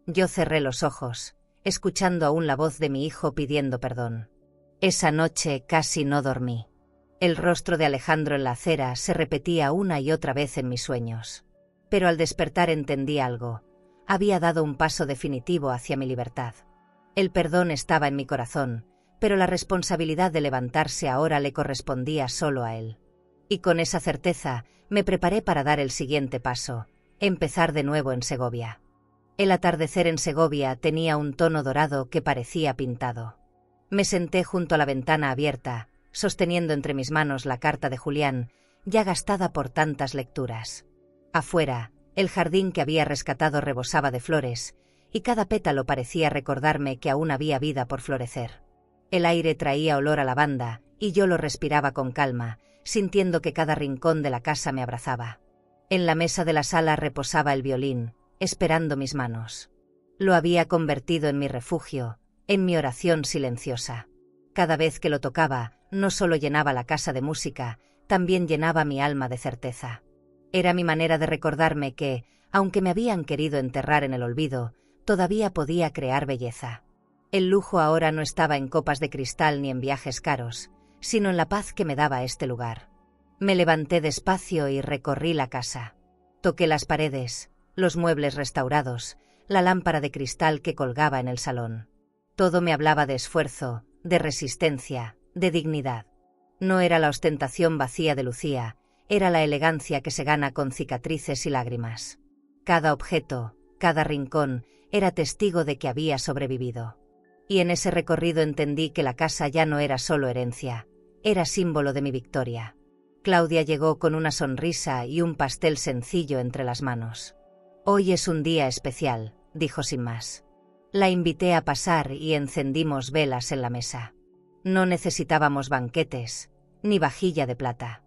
Yo cerré los ojos, escuchando aún la voz de mi hijo pidiendo perdón. Esa noche casi no dormí. El rostro de Alejandro en la acera se repetía una y otra vez en mis sueños. Pero al despertar entendí algo. Había dado un paso definitivo hacia mi libertad. El perdón estaba en mi corazón, pero la responsabilidad de levantarse ahora le correspondía solo a él. Y con esa certeza, me preparé para dar el siguiente paso, empezar de nuevo en Segovia. El atardecer en Segovia tenía un tono dorado que parecía pintado. Me senté junto a la ventana abierta, sosteniendo entre mis manos la carta de Julián, ya gastada por tantas lecturas. Afuera, el jardín que había rescatado rebosaba de flores, y cada pétalo parecía recordarme que aún había vida por florecer. El aire traía olor a lavanda, y yo lo respiraba con calma, sintiendo que cada rincón de la casa me abrazaba. En la mesa de la sala reposaba el violín, esperando mis manos. Lo había convertido en mi refugio, en mi oración silenciosa. Cada vez que lo tocaba, no solo llenaba la casa de música, también llenaba mi alma de certeza. Era mi manera de recordarme que, aunque me habían querido enterrar en el olvido, todavía podía crear belleza. El lujo ahora no estaba en copas de cristal ni en viajes caros, sino en la paz que me daba este lugar. Me levanté despacio y recorrí la casa. Toqué las paredes, los muebles restaurados, la lámpara de cristal que colgaba en el salón. Todo me hablaba de esfuerzo, de resistencia, de dignidad. No era la ostentación vacía de Lucía, era la elegancia que se gana con cicatrices y lágrimas. Cada objeto, cada rincón, era testigo de que había sobrevivido. Y en ese recorrido entendí que la casa ya no era solo herencia, era símbolo de mi victoria. Claudia llegó con una sonrisa y un pastel sencillo entre las manos. «Hoy es un día especial», dijo sin más. La invité a pasar y encendimos velas en la mesa. No necesitábamos banquetes, ni vajilla de plata.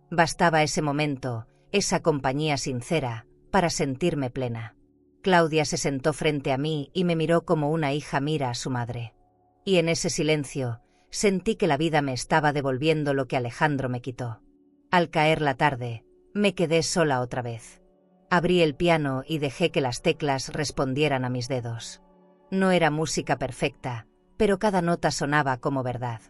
Bastaba ese momento, esa compañía sincera, para sentirme plena. Claudia se sentó frente a mí y me miró como una hija mira a su madre. Y en ese silencio, sentí que la vida me estaba devolviendo lo que Alejandro me quitó. Al caer la tarde, me quedé sola otra vez. Abrí el piano y dejé que las teclas respondieran a mis dedos. No era música perfecta, pero cada nota sonaba como verdad.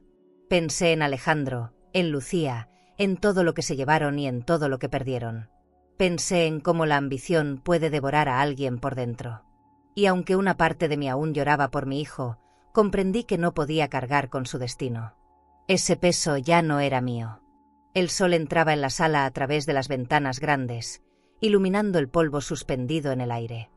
Pensé en Alejandro, en Lucía, en todo lo que se llevaron y en todo lo que perdieron. Pensé en cómo la ambición puede devorar a alguien por dentro. Y aunque una parte de mí aún lloraba por mi hijo, comprendí que no podía cargar con su destino. Ese peso ya no era mío. El sol entraba en la sala a través de las ventanas grandes, iluminando el polvo suspendido en el aire.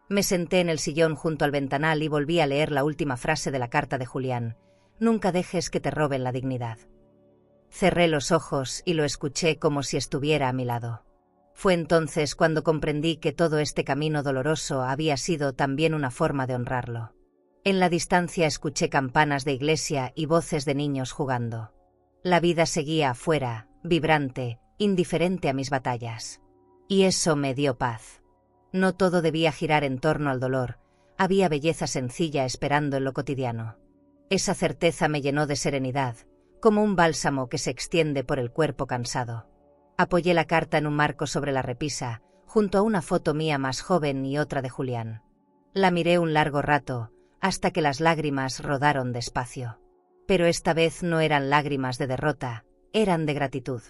Me senté en el sillón junto al ventanal y volví a leer la última frase de la carta de Julián: nunca dejes que te roben la dignidad. Cerré los ojos y lo escuché como si estuviera a mi lado. Fue entonces cuando comprendí que todo este camino doloroso había sido también una forma de honrarlo. En la distancia escuché campanas de iglesia y voces de niños jugando. La vida seguía afuera, vibrante, indiferente a mis batallas. Y eso me dio paz. No todo debía girar en torno al dolor, había belleza sencilla esperando en lo cotidiano. Esa certeza me llenó de serenidad, como un bálsamo que se extiende por el cuerpo cansado. Apoyé la carta en un marco sobre la repisa, junto a una foto mía más joven y otra de Julián. La miré un largo rato, hasta que las lágrimas rodaron despacio. Pero esta vez no eran lágrimas de derrota, eran de gratitud.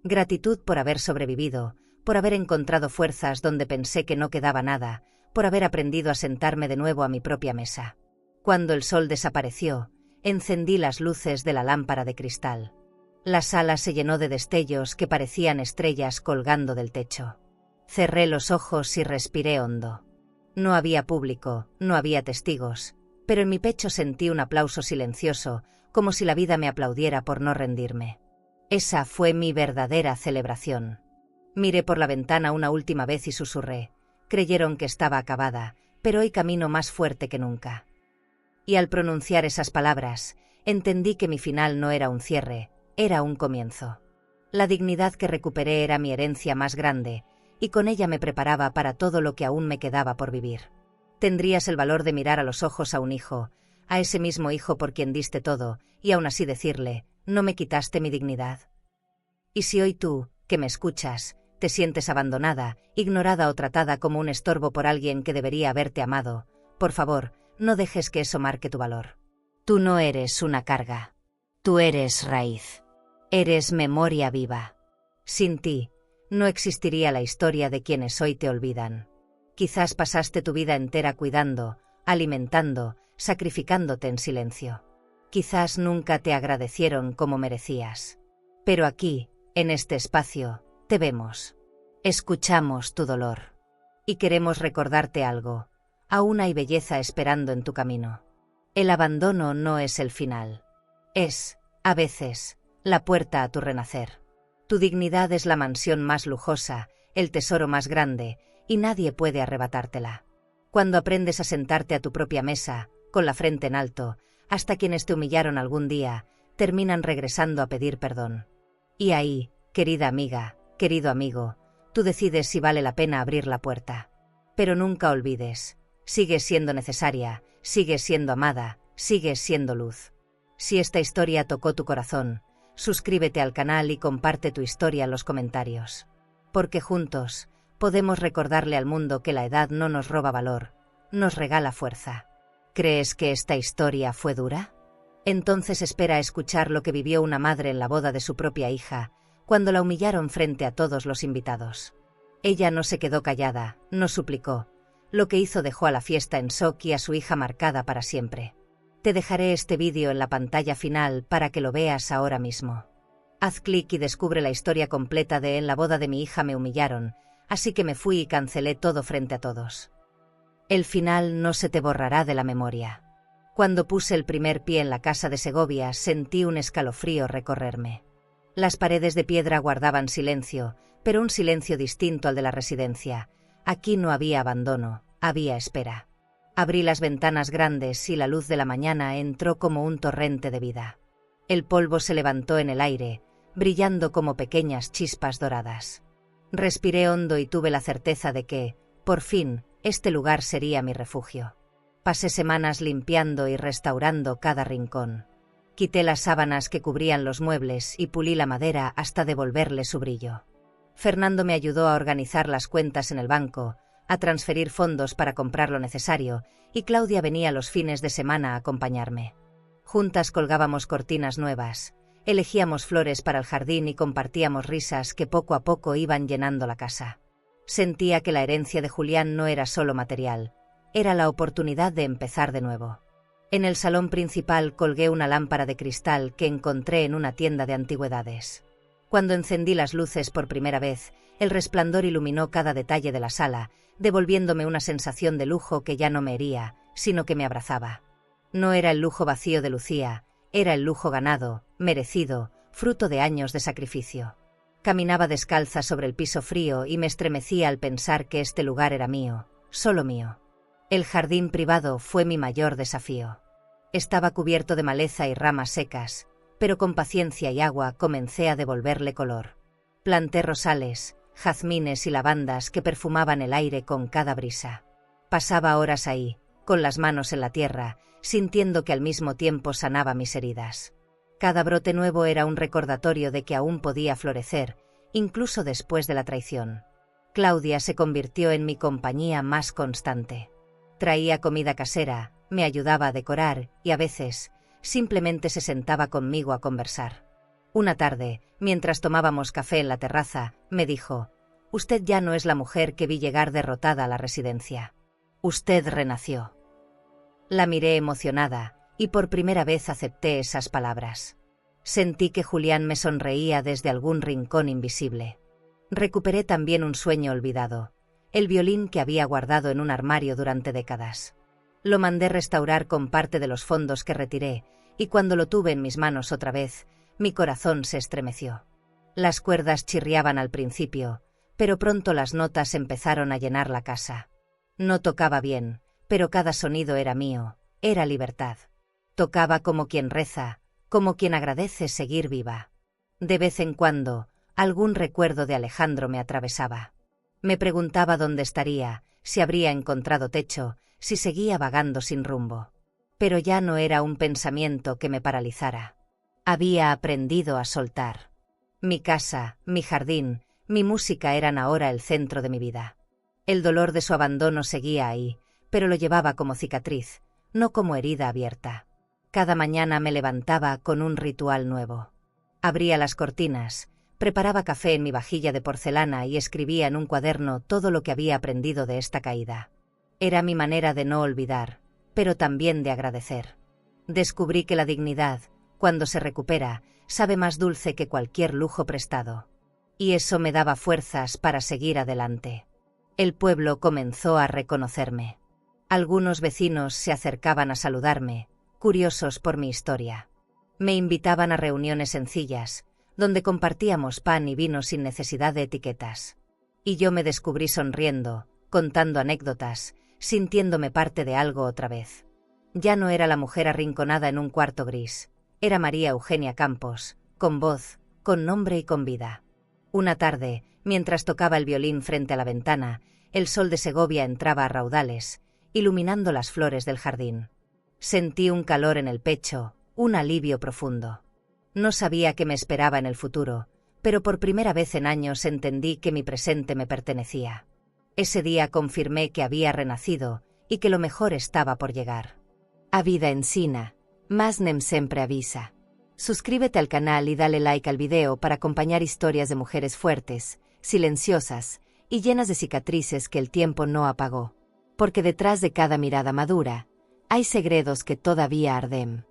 Gratitud por haber sobrevivido, por haber encontrado fuerzas donde pensé que no quedaba nada, por haber aprendido a sentarme de nuevo a mi propia mesa. Cuando el sol desapareció, encendí las luces de la lámpara de cristal. La sala se llenó de destellos que parecían estrellas colgando del techo. Cerré los ojos y respiré hondo. No había público, no había testigos, pero en mi pecho sentí un aplauso silencioso, como si la vida me aplaudiera por no rendirme. Esa fue mi verdadera celebración. Miré por la ventana una última vez y susurré: creyeron que estaba acabada, pero hoy camino más fuerte que nunca. Y al pronunciar esas palabras, entendí que mi final no era un cierre, era un comienzo. La dignidad que recuperé era mi herencia más grande, y con ella me preparaba para todo lo que aún me quedaba por vivir. Tendrías el valor de mirar a los ojos a un hijo, a ese mismo hijo por quien diste todo, y aún así decirle: no me quitaste mi dignidad. Y si hoy tú, que me escuchas, te sientes abandonada, ignorada o tratada como un estorbo por alguien que debería haberte amado, por favor, no dejes que eso marque tu valor. Tú no eres una carga. Tú eres raíz. Eres memoria viva. Sin ti, no existiría la historia de quienes hoy te olvidan. Quizás pasaste tu vida entera cuidando, alimentando, sacrificándote en silencio. Quizás nunca te agradecieron como merecías. Pero aquí, en este espacio, te vemos. Escuchamos tu dolor. Y queremos recordarte algo. Aún hay belleza esperando en tu camino. El abandono no es el final. Es, a veces, la puerta a tu renacer. Tu dignidad es la mansión más lujosa, el tesoro más grande, y nadie puede arrebatártela. Cuando aprendes a sentarte a tu propia mesa, con la frente en alto, hasta quienes te humillaron algún día, terminan regresando a pedir perdón. Y ahí, querida amiga, querido amigo, tú decides si vale la pena abrir la puerta. Pero nunca olvides, sigues siendo necesaria, sigues siendo amada, sigues siendo luz. Si esta historia tocó tu corazón, suscríbete al canal y comparte tu historia en los comentarios. Porque juntos, podemos recordarle al mundo que la edad no nos roba valor, nos regala fuerza. ¿Crees que esta historia fue dura? Entonces espera a escuchar lo que vivió una madre en la boda de su propia hija, cuando la humillaron frente a todos los invitados. Ella no se quedó callada, no suplicó. Lo que hizo dejó a la fiesta en shock y a su hija marcada para siempre. Te dejaré este vídeo en la pantalla final para que lo veas ahora mismo. Haz clic y descubre la historia completa de En la boda de mi hija me humillaron, así que me fui y cancelé todo frente a todos. El final no se te borrará de la memoria. Cuando puse el primer pie en la casa de Segovia sentí un escalofrío recorrerme. Las paredes de piedra guardaban silencio, pero un silencio distinto al de la residencia. Aquí no había abandono, había espera. Abrí las ventanas grandes y la luz de la mañana entró como un torrente de vida. El polvo se levantó en el aire, brillando como pequeñas chispas doradas. Respiré hondo y tuve la certeza de que, por fin, este lugar sería mi refugio. Pasé semanas limpiando y restaurando cada rincón. Quité las sábanas que cubrían los muebles y pulí la madera hasta devolverle su brillo. Fernando me ayudó a organizar las cuentas en el banco, a transferir fondos para comprar lo necesario, y Claudia venía los fines de semana a acompañarme. Juntas colgábamos cortinas nuevas, elegíamos flores para el jardín y compartíamos risas que poco a poco iban llenando la casa. Sentía que la herencia de Julián no era solo material, era la oportunidad de empezar de nuevo. En el salón principal colgué una lámpara de cristal que encontré en una tienda de antigüedades. Cuando encendí las luces por primera vez, el resplandor iluminó cada detalle de la sala, devolviéndome una sensación de lujo que ya no me hería, sino que me abrazaba. No era el lujo vacío de Lucía, era el lujo ganado, merecido, fruto de años de sacrificio. Caminaba descalza sobre el piso frío y me estremecía al pensar que este lugar era mío, solo mío. El jardín privado fue mi mayor desafío. Estaba cubierto de maleza y ramas secas, pero con paciencia y agua comencé a devolverle color. Planté rosales, jazmines y lavandas que perfumaban el aire con cada brisa. Pasaba horas ahí, con las manos en la tierra, sintiendo que al mismo tiempo sanaba mis heridas. Cada brote nuevo era un recordatorio de que aún podía florecer, incluso después de la traición. Claudia se convirtió en mi compañía más constante. Traía comida casera, me ayudaba a decorar y a veces simplemente se sentaba conmigo a conversar. Una tarde, mientras tomábamos café en la terraza, me dijo: «Usted ya no es la mujer que vi llegar derrotada a la residencia. Usted renació». La miré emocionada, y por primera vez acepté esas palabras. Sentí que Julián me sonreía desde algún rincón invisible. Recuperé también un sueño olvidado, el violín que había guardado en un armario durante décadas. Lo mandé restaurar con parte de los fondos que retiré, y cuando lo tuve en mis manos otra vez, mi corazón se estremeció. Las cuerdas chirriaban al principio, pero pronto las notas empezaron a llenar la casa. No tocaba bien, pero cada sonido era mío, era libertad. Tocaba como quien reza, como quien agradece seguir viva. De vez en cuando, algún recuerdo de Alejandro me atravesaba. Me preguntaba dónde estaría, si habría encontrado techo, si seguía vagando sin rumbo. Pero ya no era un pensamiento que me paralizara. Había aprendido a soltar. Mi casa, mi jardín, mi música eran ahora el centro de mi vida. El dolor de su abandono seguía ahí, pero lo llevaba como cicatriz, no como herida abierta. Cada mañana me levantaba con un ritual nuevo. Abría las cortinas, preparaba café en mi vajilla de porcelana y escribía en un cuaderno todo lo que había aprendido de esta caída. Era mi manera de no olvidar, pero también de agradecer. Descubrí que la dignidad, cuando se recupera, sabe más dulce que cualquier lujo prestado. Y eso me daba fuerzas para seguir adelante. El pueblo comenzó a reconocerme. Algunos vecinos se acercaban a saludarme, curiosos por mi historia. Me invitaban a reuniones sencillas, donde compartíamos pan y vino sin necesidad de etiquetas. Y yo me descubrí sonriendo, contando anécdotas, sintiéndome parte de algo otra vez. Ya no era la mujer arrinconada en un cuarto gris, era María Eugenia Campos, con voz, con nombre y con vida. Una tarde, mientras tocaba el violín frente a la ventana, el sol de Segovia entraba a raudales, iluminando las flores del jardín. Sentí un calor en el pecho, un alivio profundo. No sabía qué me esperaba en el futuro, pero por primera vez en años entendí que mi presente me pertenecía. Ese día confirmé que había renacido y que lo mejor estaba por llegar. A vida ensina, mas nem sempre avisa. Suscríbete al canal y dale like al video para acompañar historias de mujeres fuertes, silenciosas y llenas de cicatrices que el tiempo no apagó. Porque detrás de cada mirada madura, hay segredos que todavía arden.